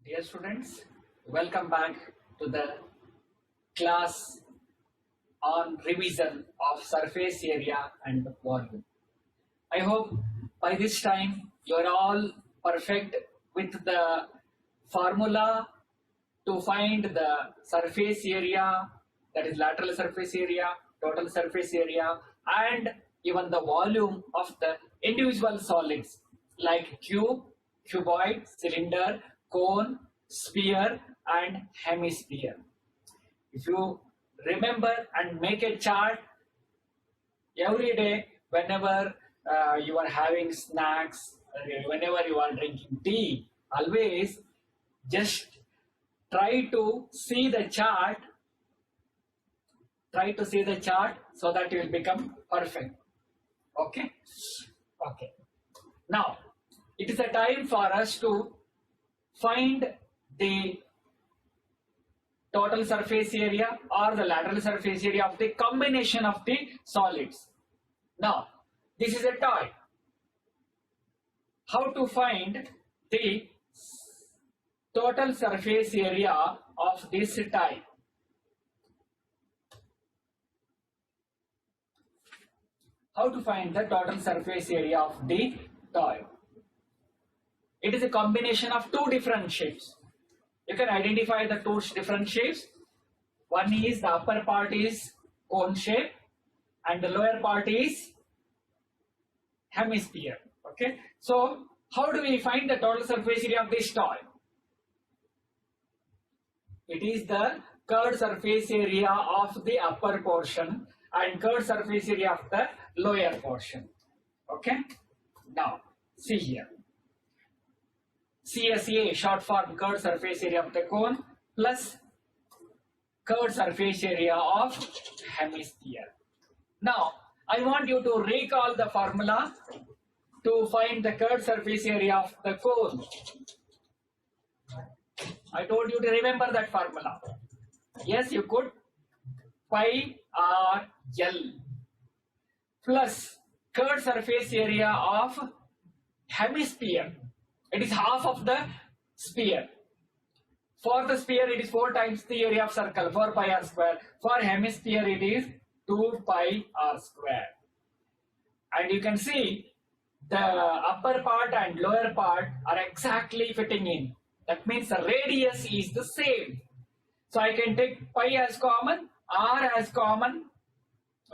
Dear students, welcome back to the class on revision of surface area and volume. I hope by this time you are all perfect with the formula to find the surface area, that is lateral surface area, total surface area, and even the volume of the individual solids like cube, cuboid, cylinder, cone, sphere, and hemisphere. If you remember and make a chart every day, whenever you are having snacks, whenever you are drinking tea, always just try to see the chart. Try to see the chart so that you will become perfect. Okay? Okay. Now, it is a time for us to find the total surface area or the lateral surface area of the combination of the solids. Now, this is a toy. How to find the total surface area of this toy? How to find the total surface area of the toy? It is a combination of two different shapes. You can identify the two different shapes. One is the upper part is cone shape and the lower part is hemisphere. Okay. So how do we find the total surface area of this toy? It is the curved surface area of the upper portion and curved surface area of the lower portion. Okay. Now see here. CSA, short form curved surface area of the cone plus curved surface area of hemisphere. Now, I want you to recall the formula to find the curved surface area of the cone. I told you to remember that formula. Yes, you could. Pi r L plus curved surface area of hemisphere. It is half of the sphere. For the sphere, it is 4 times the area of circle, 4 pi r square. For hemisphere, it is 2 pi r square. And you can see the upper part and lower part are exactly fitting in. That means the radius is the same. So I can take pi as common, r as common,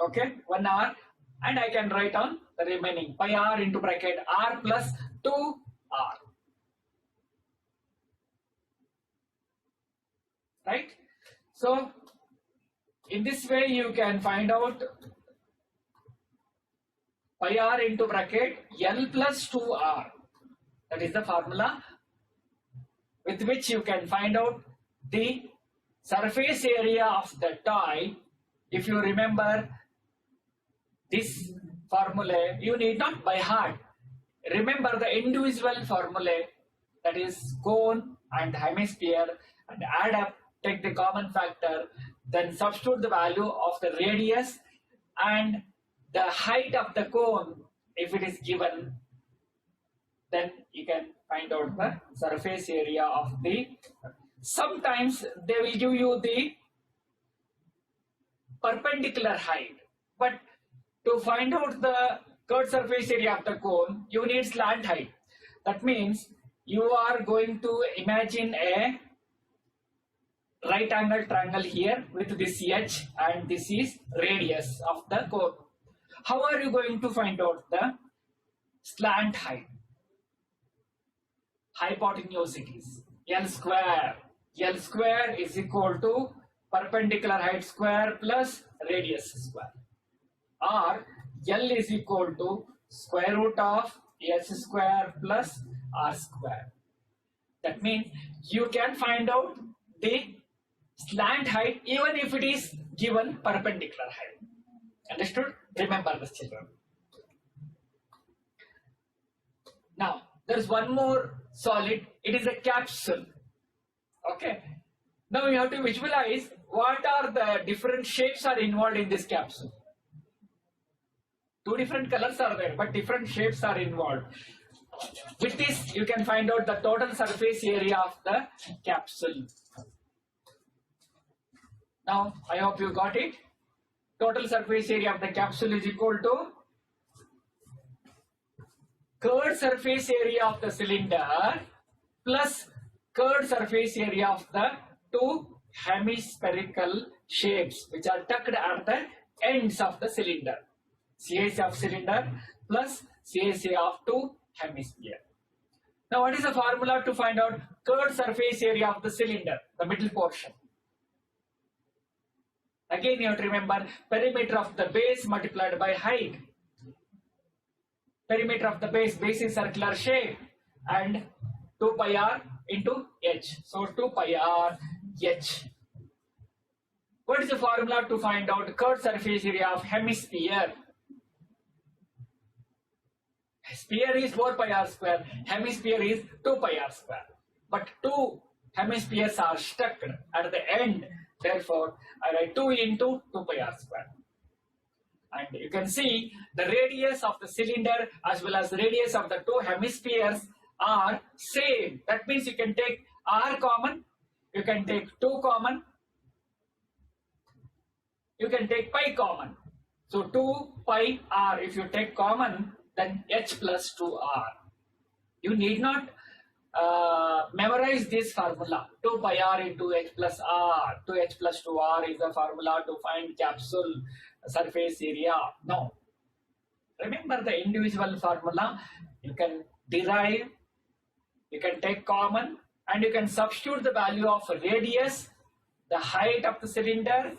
okay, 1 r, and I can write on the remaining pi r into bracket r plus 2 r. Right? So in this way you can find out pi r into bracket L plus 2r. That is the formula with which you can find out the surface area of the toy. If you remember this formula, you need not by heart. Remember the individual formula, that is cone and hemisphere, and add up, take the common factor, then substitute the value of the radius and the height of the cone if it is given, then you can find out the surface area of the, sometimes they will give you the perpendicular height, but to find out the curved surface area of the cone, you need slant height. That means you are going to imagine a right angle triangle here with this edge, and this is radius of the cone. How are you going to find out the slant height? Hypotenuse it is L square. L square is equal to perpendicular height square plus radius square, or L is equal to square root of S square plus R square. That means you can find out the slant height even if it is given perpendicular height. Understood? Remember this, children. Now, there's one more solid. It is a capsule. Okay. Now you have to visualize what are the different shapes are involved in this capsule. Two different colors are there, but different shapes are involved. With this, you can find out the total surface area of the capsule. Now, I hope you got it. Total surface area of the capsule is equal to curved surface area of the cylinder plus curved surface area of the two hemispherical shapes which are tucked at the ends of the cylinder. CSA of cylinder plus CSA of two hemisphere. Now, what is the formula to find out curved surface area of the cylinder, the middle portion? Again, you have to remember perimeter of the base multiplied by height. Perimeter of the base is circular shape, and 2 pi r into h. So 2 pi r h. What is the formula to find out curved surface area of hemisphere? Sphere is 4 pi r square, hemisphere is 2 pi r square. But two hemispheres are stuck at the end. Therefore, I write 2 into 2 pi r square. And you can see the radius of the cylinder as well as the radius of the two hemispheres are same. That means you can take r common, you can take 2 common, you can take pi common. So 2 pi r, if you take common, then h plus 2r. You need not memorize this formula. 2 pi r into h plus r. 2h plus 2r is the formula to find capsule surface area. No. Remember the individual formula. You can derive, you can take common, and you can substitute the value of radius, the height of the cylinder,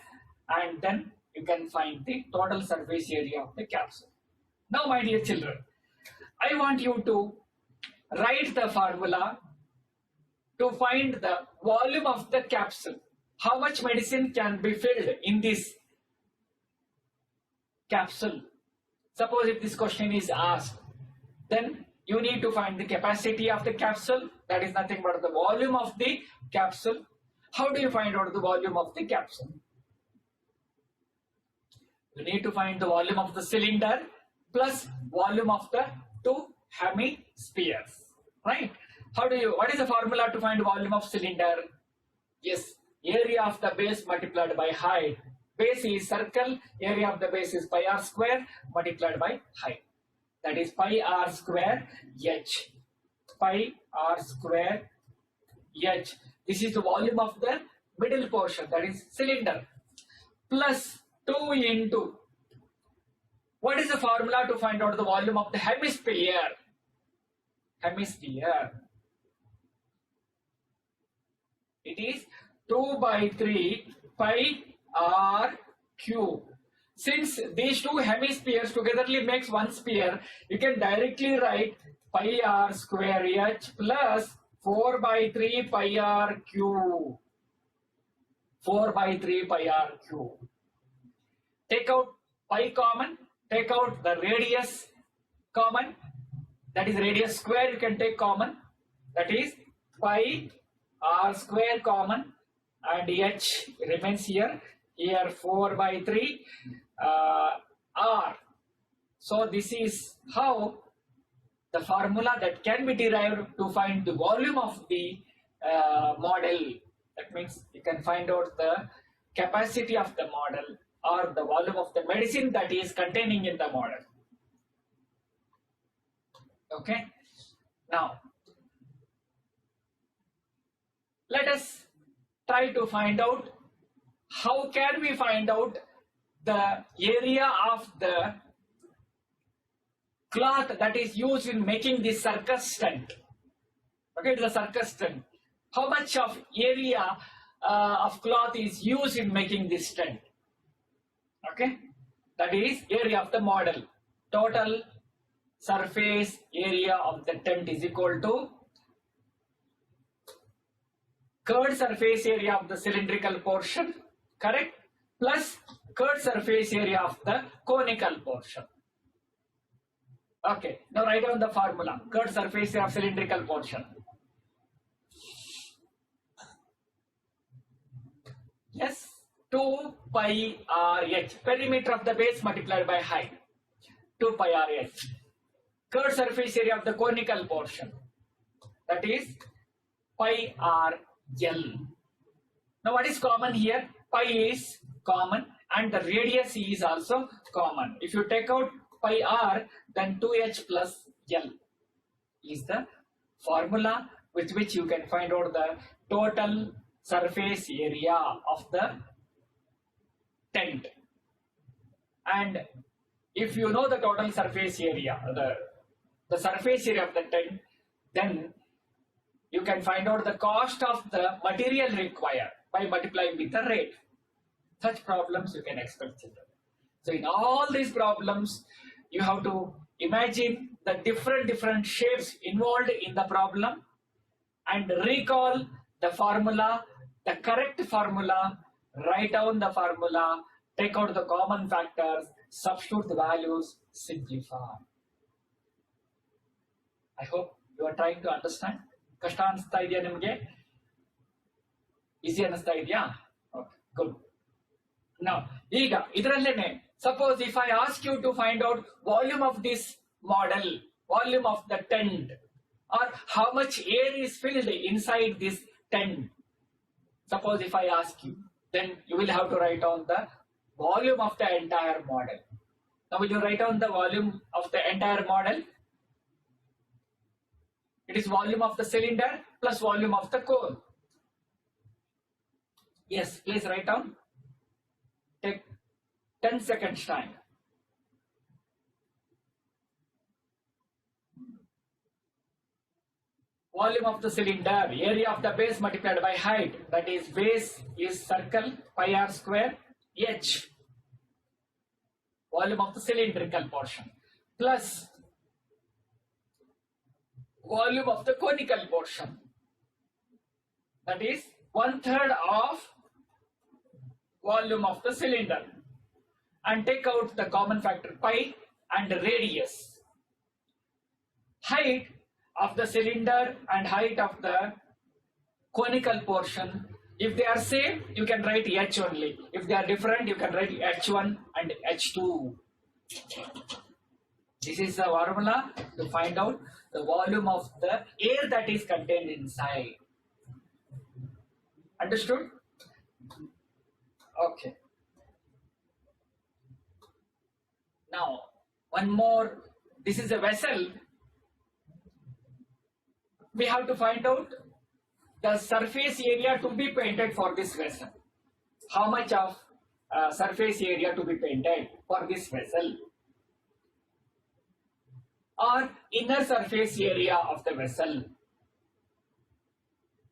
and then you can find the total surface area of the capsule. Now, my dear children, I want you to write the formula to find the volume of the capsule. How much medicine can be filled in this capsule? Suppose if this question is asked, then you need to find the capacity of the capsule. That is nothing but the volume of the capsule. How do you find out the volume of the capsule? You need to find the volume of the cylinder plus volume of the two hemispheres, right? What is the formula to find volume of cylinder? Yes, area of the base multiplied by height. Base is circle, area of the base is pi r square multiplied by height. That is pi r square h. Pi r square h. This is the volume of the middle portion, that is cylinder, plus 2 into, what is the formula to find out the volume of the hemisphere? Hemisphere. It is 2 by 3 pi r cube. Since these two hemispheres togetherly makes one sphere, you can directly write pi r square h plus 4 by 3 pi r cube. 4 by 3 pi r cube. Take out pi common, take out the radius common, that is radius square you can take common, that is pi r square common, and h remains here. Here 4 by 3 r. So this is how the formula that can be derived to find the volume of the model. That means you can find out the capacity of the model or the volume of the medicine that is containing in the model. Okay. Now, let us try to find out how can we find out the area of the cloth that is used in making the circus tent. Okay, it's a circus tent. How much of area of cloth is used in making this tent? Okay, that is area of the model. Total surface area of the tent is equal to curved surface area of the cylindrical portion, correct, plus curved surface area of the conical portion. Okay, now write down the formula. Curved surface area of cylindrical portion. Yes, 2 pi r h, perimeter of the base multiplied by height, 2 pi r h. Curved surface area of the conical portion, that is pi r l. Now what is common here? Pi is common and the radius is also common. If you take out pi r, then 2h plus l is the formula with which you can find out the total surface area of the tent. And if you know the total surface area, the surface area of the tent, then you can find out the cost of the material required by multiplying with the rate. Such problems you can expect, children. So in all these problems, you have to imagine the different shapes involved in the problem and recall the formula, the correct formula, write down the formula, take out the common factors, substitute the values, simplify. I hope you are trying to understand. ಕಷ್ಟ ಅನಿಸ್ತಾ ಇದೆಯಾ ನಿಮಗೆ? Easy ಅನಿಸ್ತಾ ಇದೆಯಾ? Okay, good. Now, ಈಗ ಇದರಲ್ಲೇನೆ suppose if I ask you to find out volume of this model, volume of the tent, or how much air is filled inside this tent. Suppose if I ask you, then you will have to write down the volume of the entire model. Now will you write down the volume of the entire model? It is volume of the cylinder plus volume of the cone. Yes, please write down. Take 10 seconds time. Volume of the cylinder, area of the base multiplied by height, that is base is circle, pi r square, h. Volume of the cylindrical portion, plus volume of the conical portion, that is 1/3 of volume of the cylinder, and take out the common factor pi and radius. Height of the cylinder and height of the conical portion, if they are same, you can write h only. If they are different, you can write h1 and h2. This is the formula to find out the volume of the air that is contained inside. Understood? Okay. Now, one more. This is a vessel. We have to find out the surface area to be painted for this vessel. How much of surface area to be painted for this vessel? Or inner surface area of the vessel.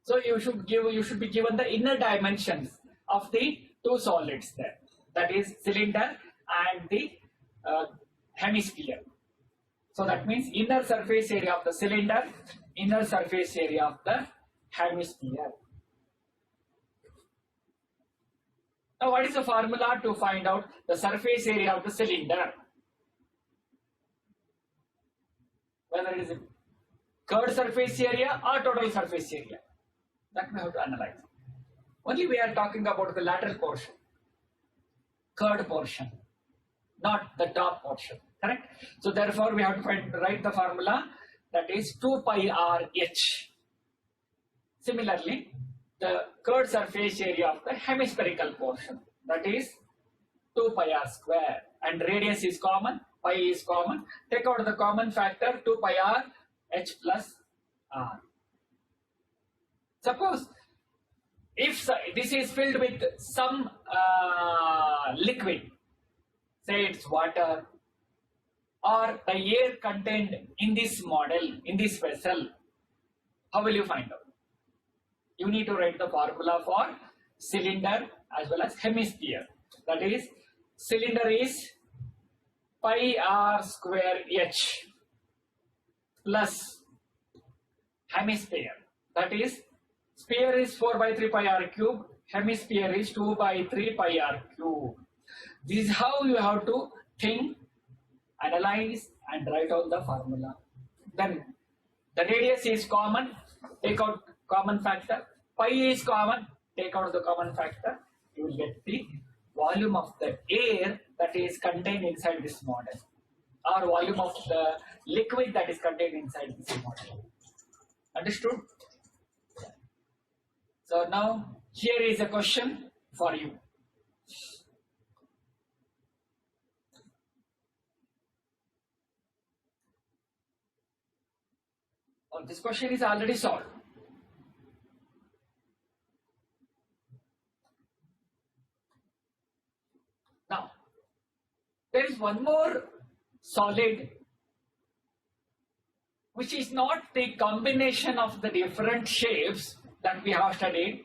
So you should be given the inner dimensions of the two solids there. That is cylinder and the hemisphere. So that means inner surface area of the cylinder, inner surface area of the hemisphere. Now what is the formula to find out the surface area of the cylinder? Whether it is a curved surface area or total surface area. That we have to analyze. Only we are talking about the lateral portion, curved portion, not the top portion, correct? So therefore we have to write the formula that is 2 pi r h. Similarly, the curved surface area of the hemispherical portion, that is 2 pi r square, and radius is common, pi is common. Take out the common factor 2 pi r h plus r. Suppose if this is filled with some liquid, say it's water or the air contained in this model, in this vessel, how will you find out? You need to write the formula for cylinder as well as hemisphere. That is, cylinder is pi r square h plus hemisphere, that is, sphere is 4 by 3 pi r cube, hemisphere is 2 by 3 pi r cube. This is how you have to think, analyze and write out the formula. Then the radius is common, take out common factor. Pi is common, take out the common factor. You will get the volume of the air that is contained inside this model, or volume of the liquid that is contained inside this model. Understood? So now here is a question for you. Oh, this question is already solved. Now, there is one more solid which is not the combination of the different shapes that we have studied.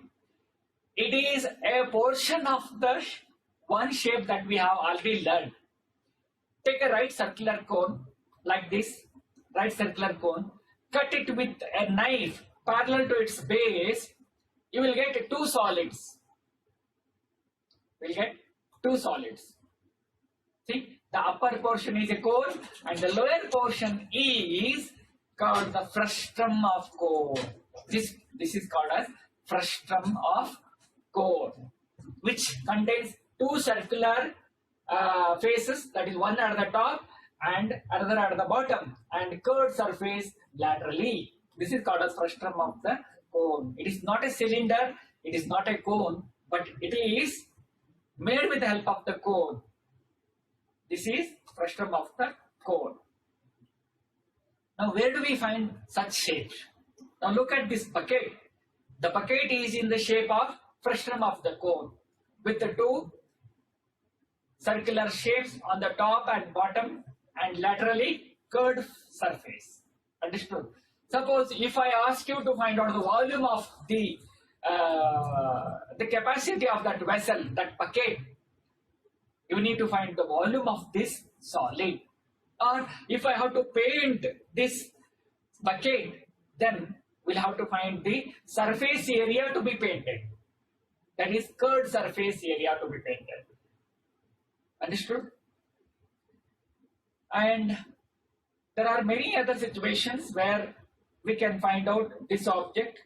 It is a portion of the one shape that we have already learned. Take a right circular cone like this, right circular cone, cut it with a knife parallel to its base, you will get two solids. See, the upper portion is a cone and the lower portion is called the frustum of cone. This is called as frustum of cone, which contains two circular faces, that is one at the top and another at the bottom, and curved surface laterally. This is called as frustum of the cone. It is not a cylinder, it is not a cone, but it is made with the help of the cone. This is frustum of the cone. Now, where do we find such shapes? Now, look at this bucket. The bucket is in the shape of frustum of the cone, with the two circular shapes on the top and bottom and laterally curved surface. Understood? Suppose if I ask you to find out the volume of the capacity of that vessel, that bucket, you need to find the volume of this solid. Or if I have to paint this bucket, then we'll have to find the surface area to be painted. That is curved surface area to be painted. Understood? And there are many other situations where we can find out this object.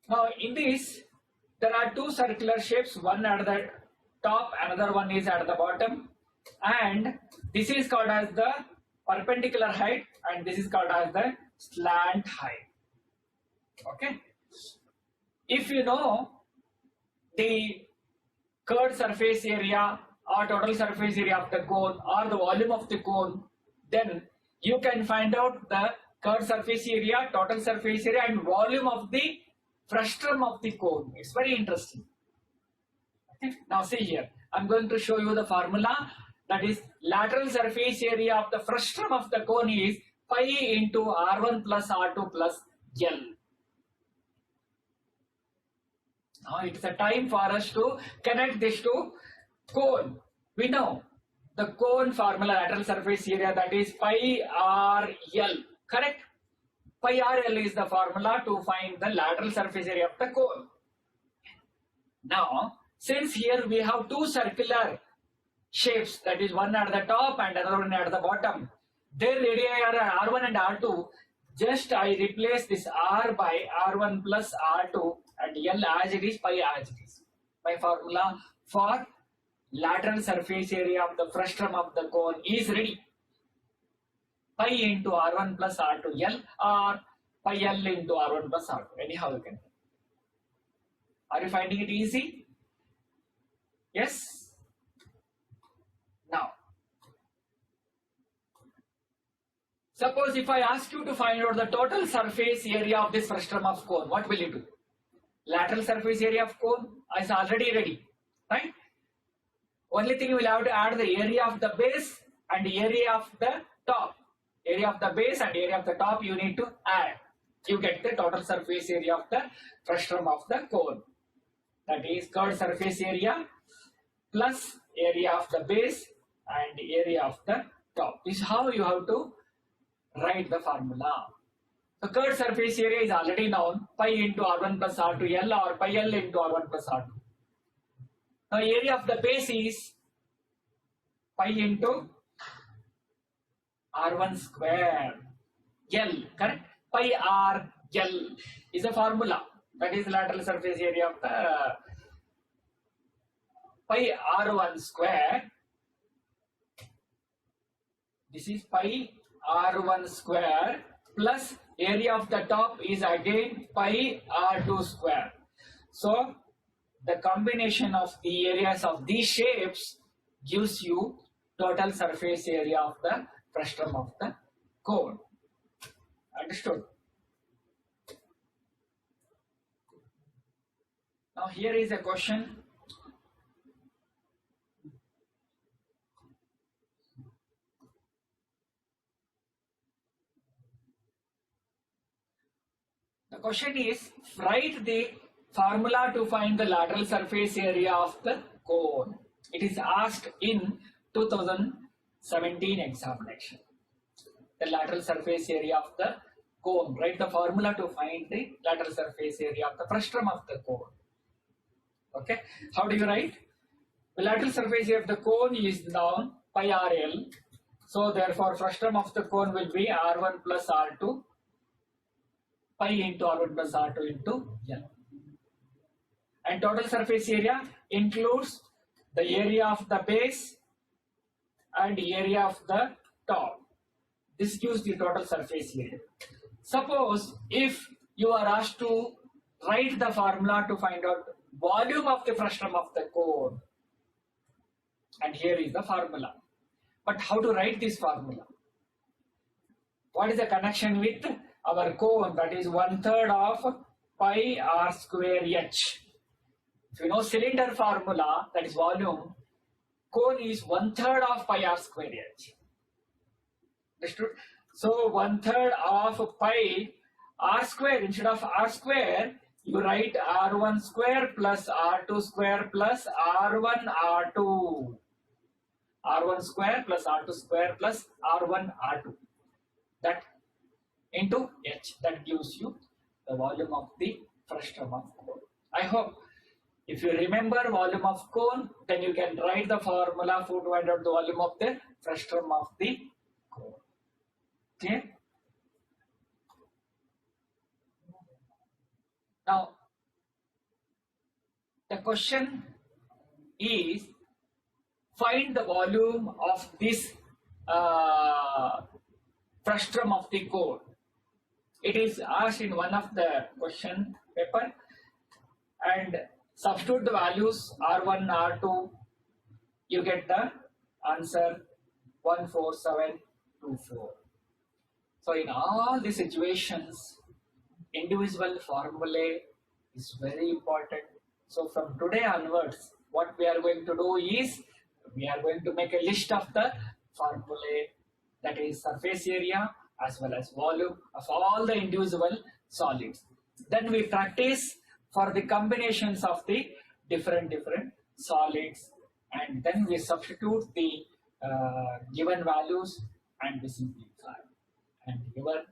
Now, in this, there are two circular shapes, one at the top, another one is at the bottom, and this is called as the perpendicular height and this is called as the slant height. Okay? If you know the curved surface area or total surface area of the cone or the volume of the cone, then you can find out the curved surface area, total surface area and volume of the frustum of the cone. It's very interesting. Okay. Now see here, I'm going to show you the formula, that is lateral surface area of the frustum of the cone is pi into R1 plus R2 plus L. Now it's a time for us to connect this to cone. We know the cone formula, lateral surface area, that is pi RL, correct? Pi RL is the formula to find the lateral surface area of the cone. Now, since here we have two circular shapes, that is one at the top and another one at the bottom, their radii are R1 and R2, just I replace this R by R1 plus R2 and L as it is, pi as it is. My formula for lateral surface area of the frustum of the cone is ready. pi into R1 plus R2L or pi L into R1 plus R2. Anyhow you can. Are you finding it easy? Yes? Now, suppose if I ask you to find out the total surface area of this frustum of cone, what will you do? Lateral surface area of cone is already ready, right? Only thing you will have to add the area of the base and the area of the top. Area of the base and area of the top you need to add. You get the total surface area of the frustum of the cone. That is curved surface area plus area of the base and area of the top. This is how you have to write the formula. The curved surface area is already known, pi into R1 plus R2L or pi L into R1 plus R2. Now area of the base is pi into R1 square L, correct? Pi R L is a formula. That is lateral surface area of the pi R1 square. This is pi R1 square plus area of the top is again pi R2 square. So the combination of the areas of these shapes gives you total surface area of the frustum of the cone. Understood? Now here is a question. The question is, write the formula to find the lateral surface area of the cone. It is asked in 2017 examination. The lateral surface area of the cone. Write the formula to find the lateral surface area of the frustum of the cone. Okay. How do you write? The lateral surface area of the cone is known pi RL. So therefore frustum of the cone will be R1 plus R2 pi into R1 plus R2 into L. And total surface area includes the area of the base and area of the top. This gives the total surface area. Suppose if you are asked to write the formula to find out volume of the frustum of the cone, and here is the formula. But how to write this formula? What is the connection with our cone? That is 1/3 of pi R square H. If you know cylinder formula, that is volume, cone is 1/3 of pi R square H. Understood? So 1/3 of pi R square, instead of R square, you write R1 square plus R2 square plus R1 R2. R1 square plus R2 square plus R1 R2. That into H. That gives you the volume of the frustum of cone. I hope if you remember volume of cone, then you can write the formula to find out the volume of the frustum of the cone. Clear? Now, the question is, find the volume of this frustum of the cone. It is asked in one of the question paper, and substitute the values R1, R2, you get the answer 14724. So in all the situations, individual formulae is very important. So from today onwards, what we are going to do is, we are going to make a list of the formulae, that is surface area as well as volume of all the individual solids. Then we practice for the combinations of the different solids, and then we substitute the given values and we simplify. And your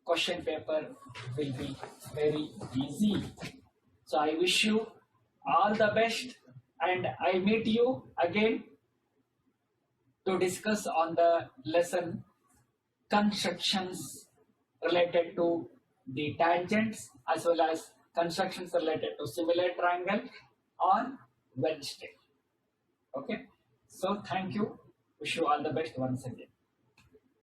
question paper will be very easy. So I wish you all the best, and I meet you again to discuss on the lesson constructions related to the tangents as well as constructions related to similar triangle on Wednesday. Okay, so thank you. Wish you all the best once again.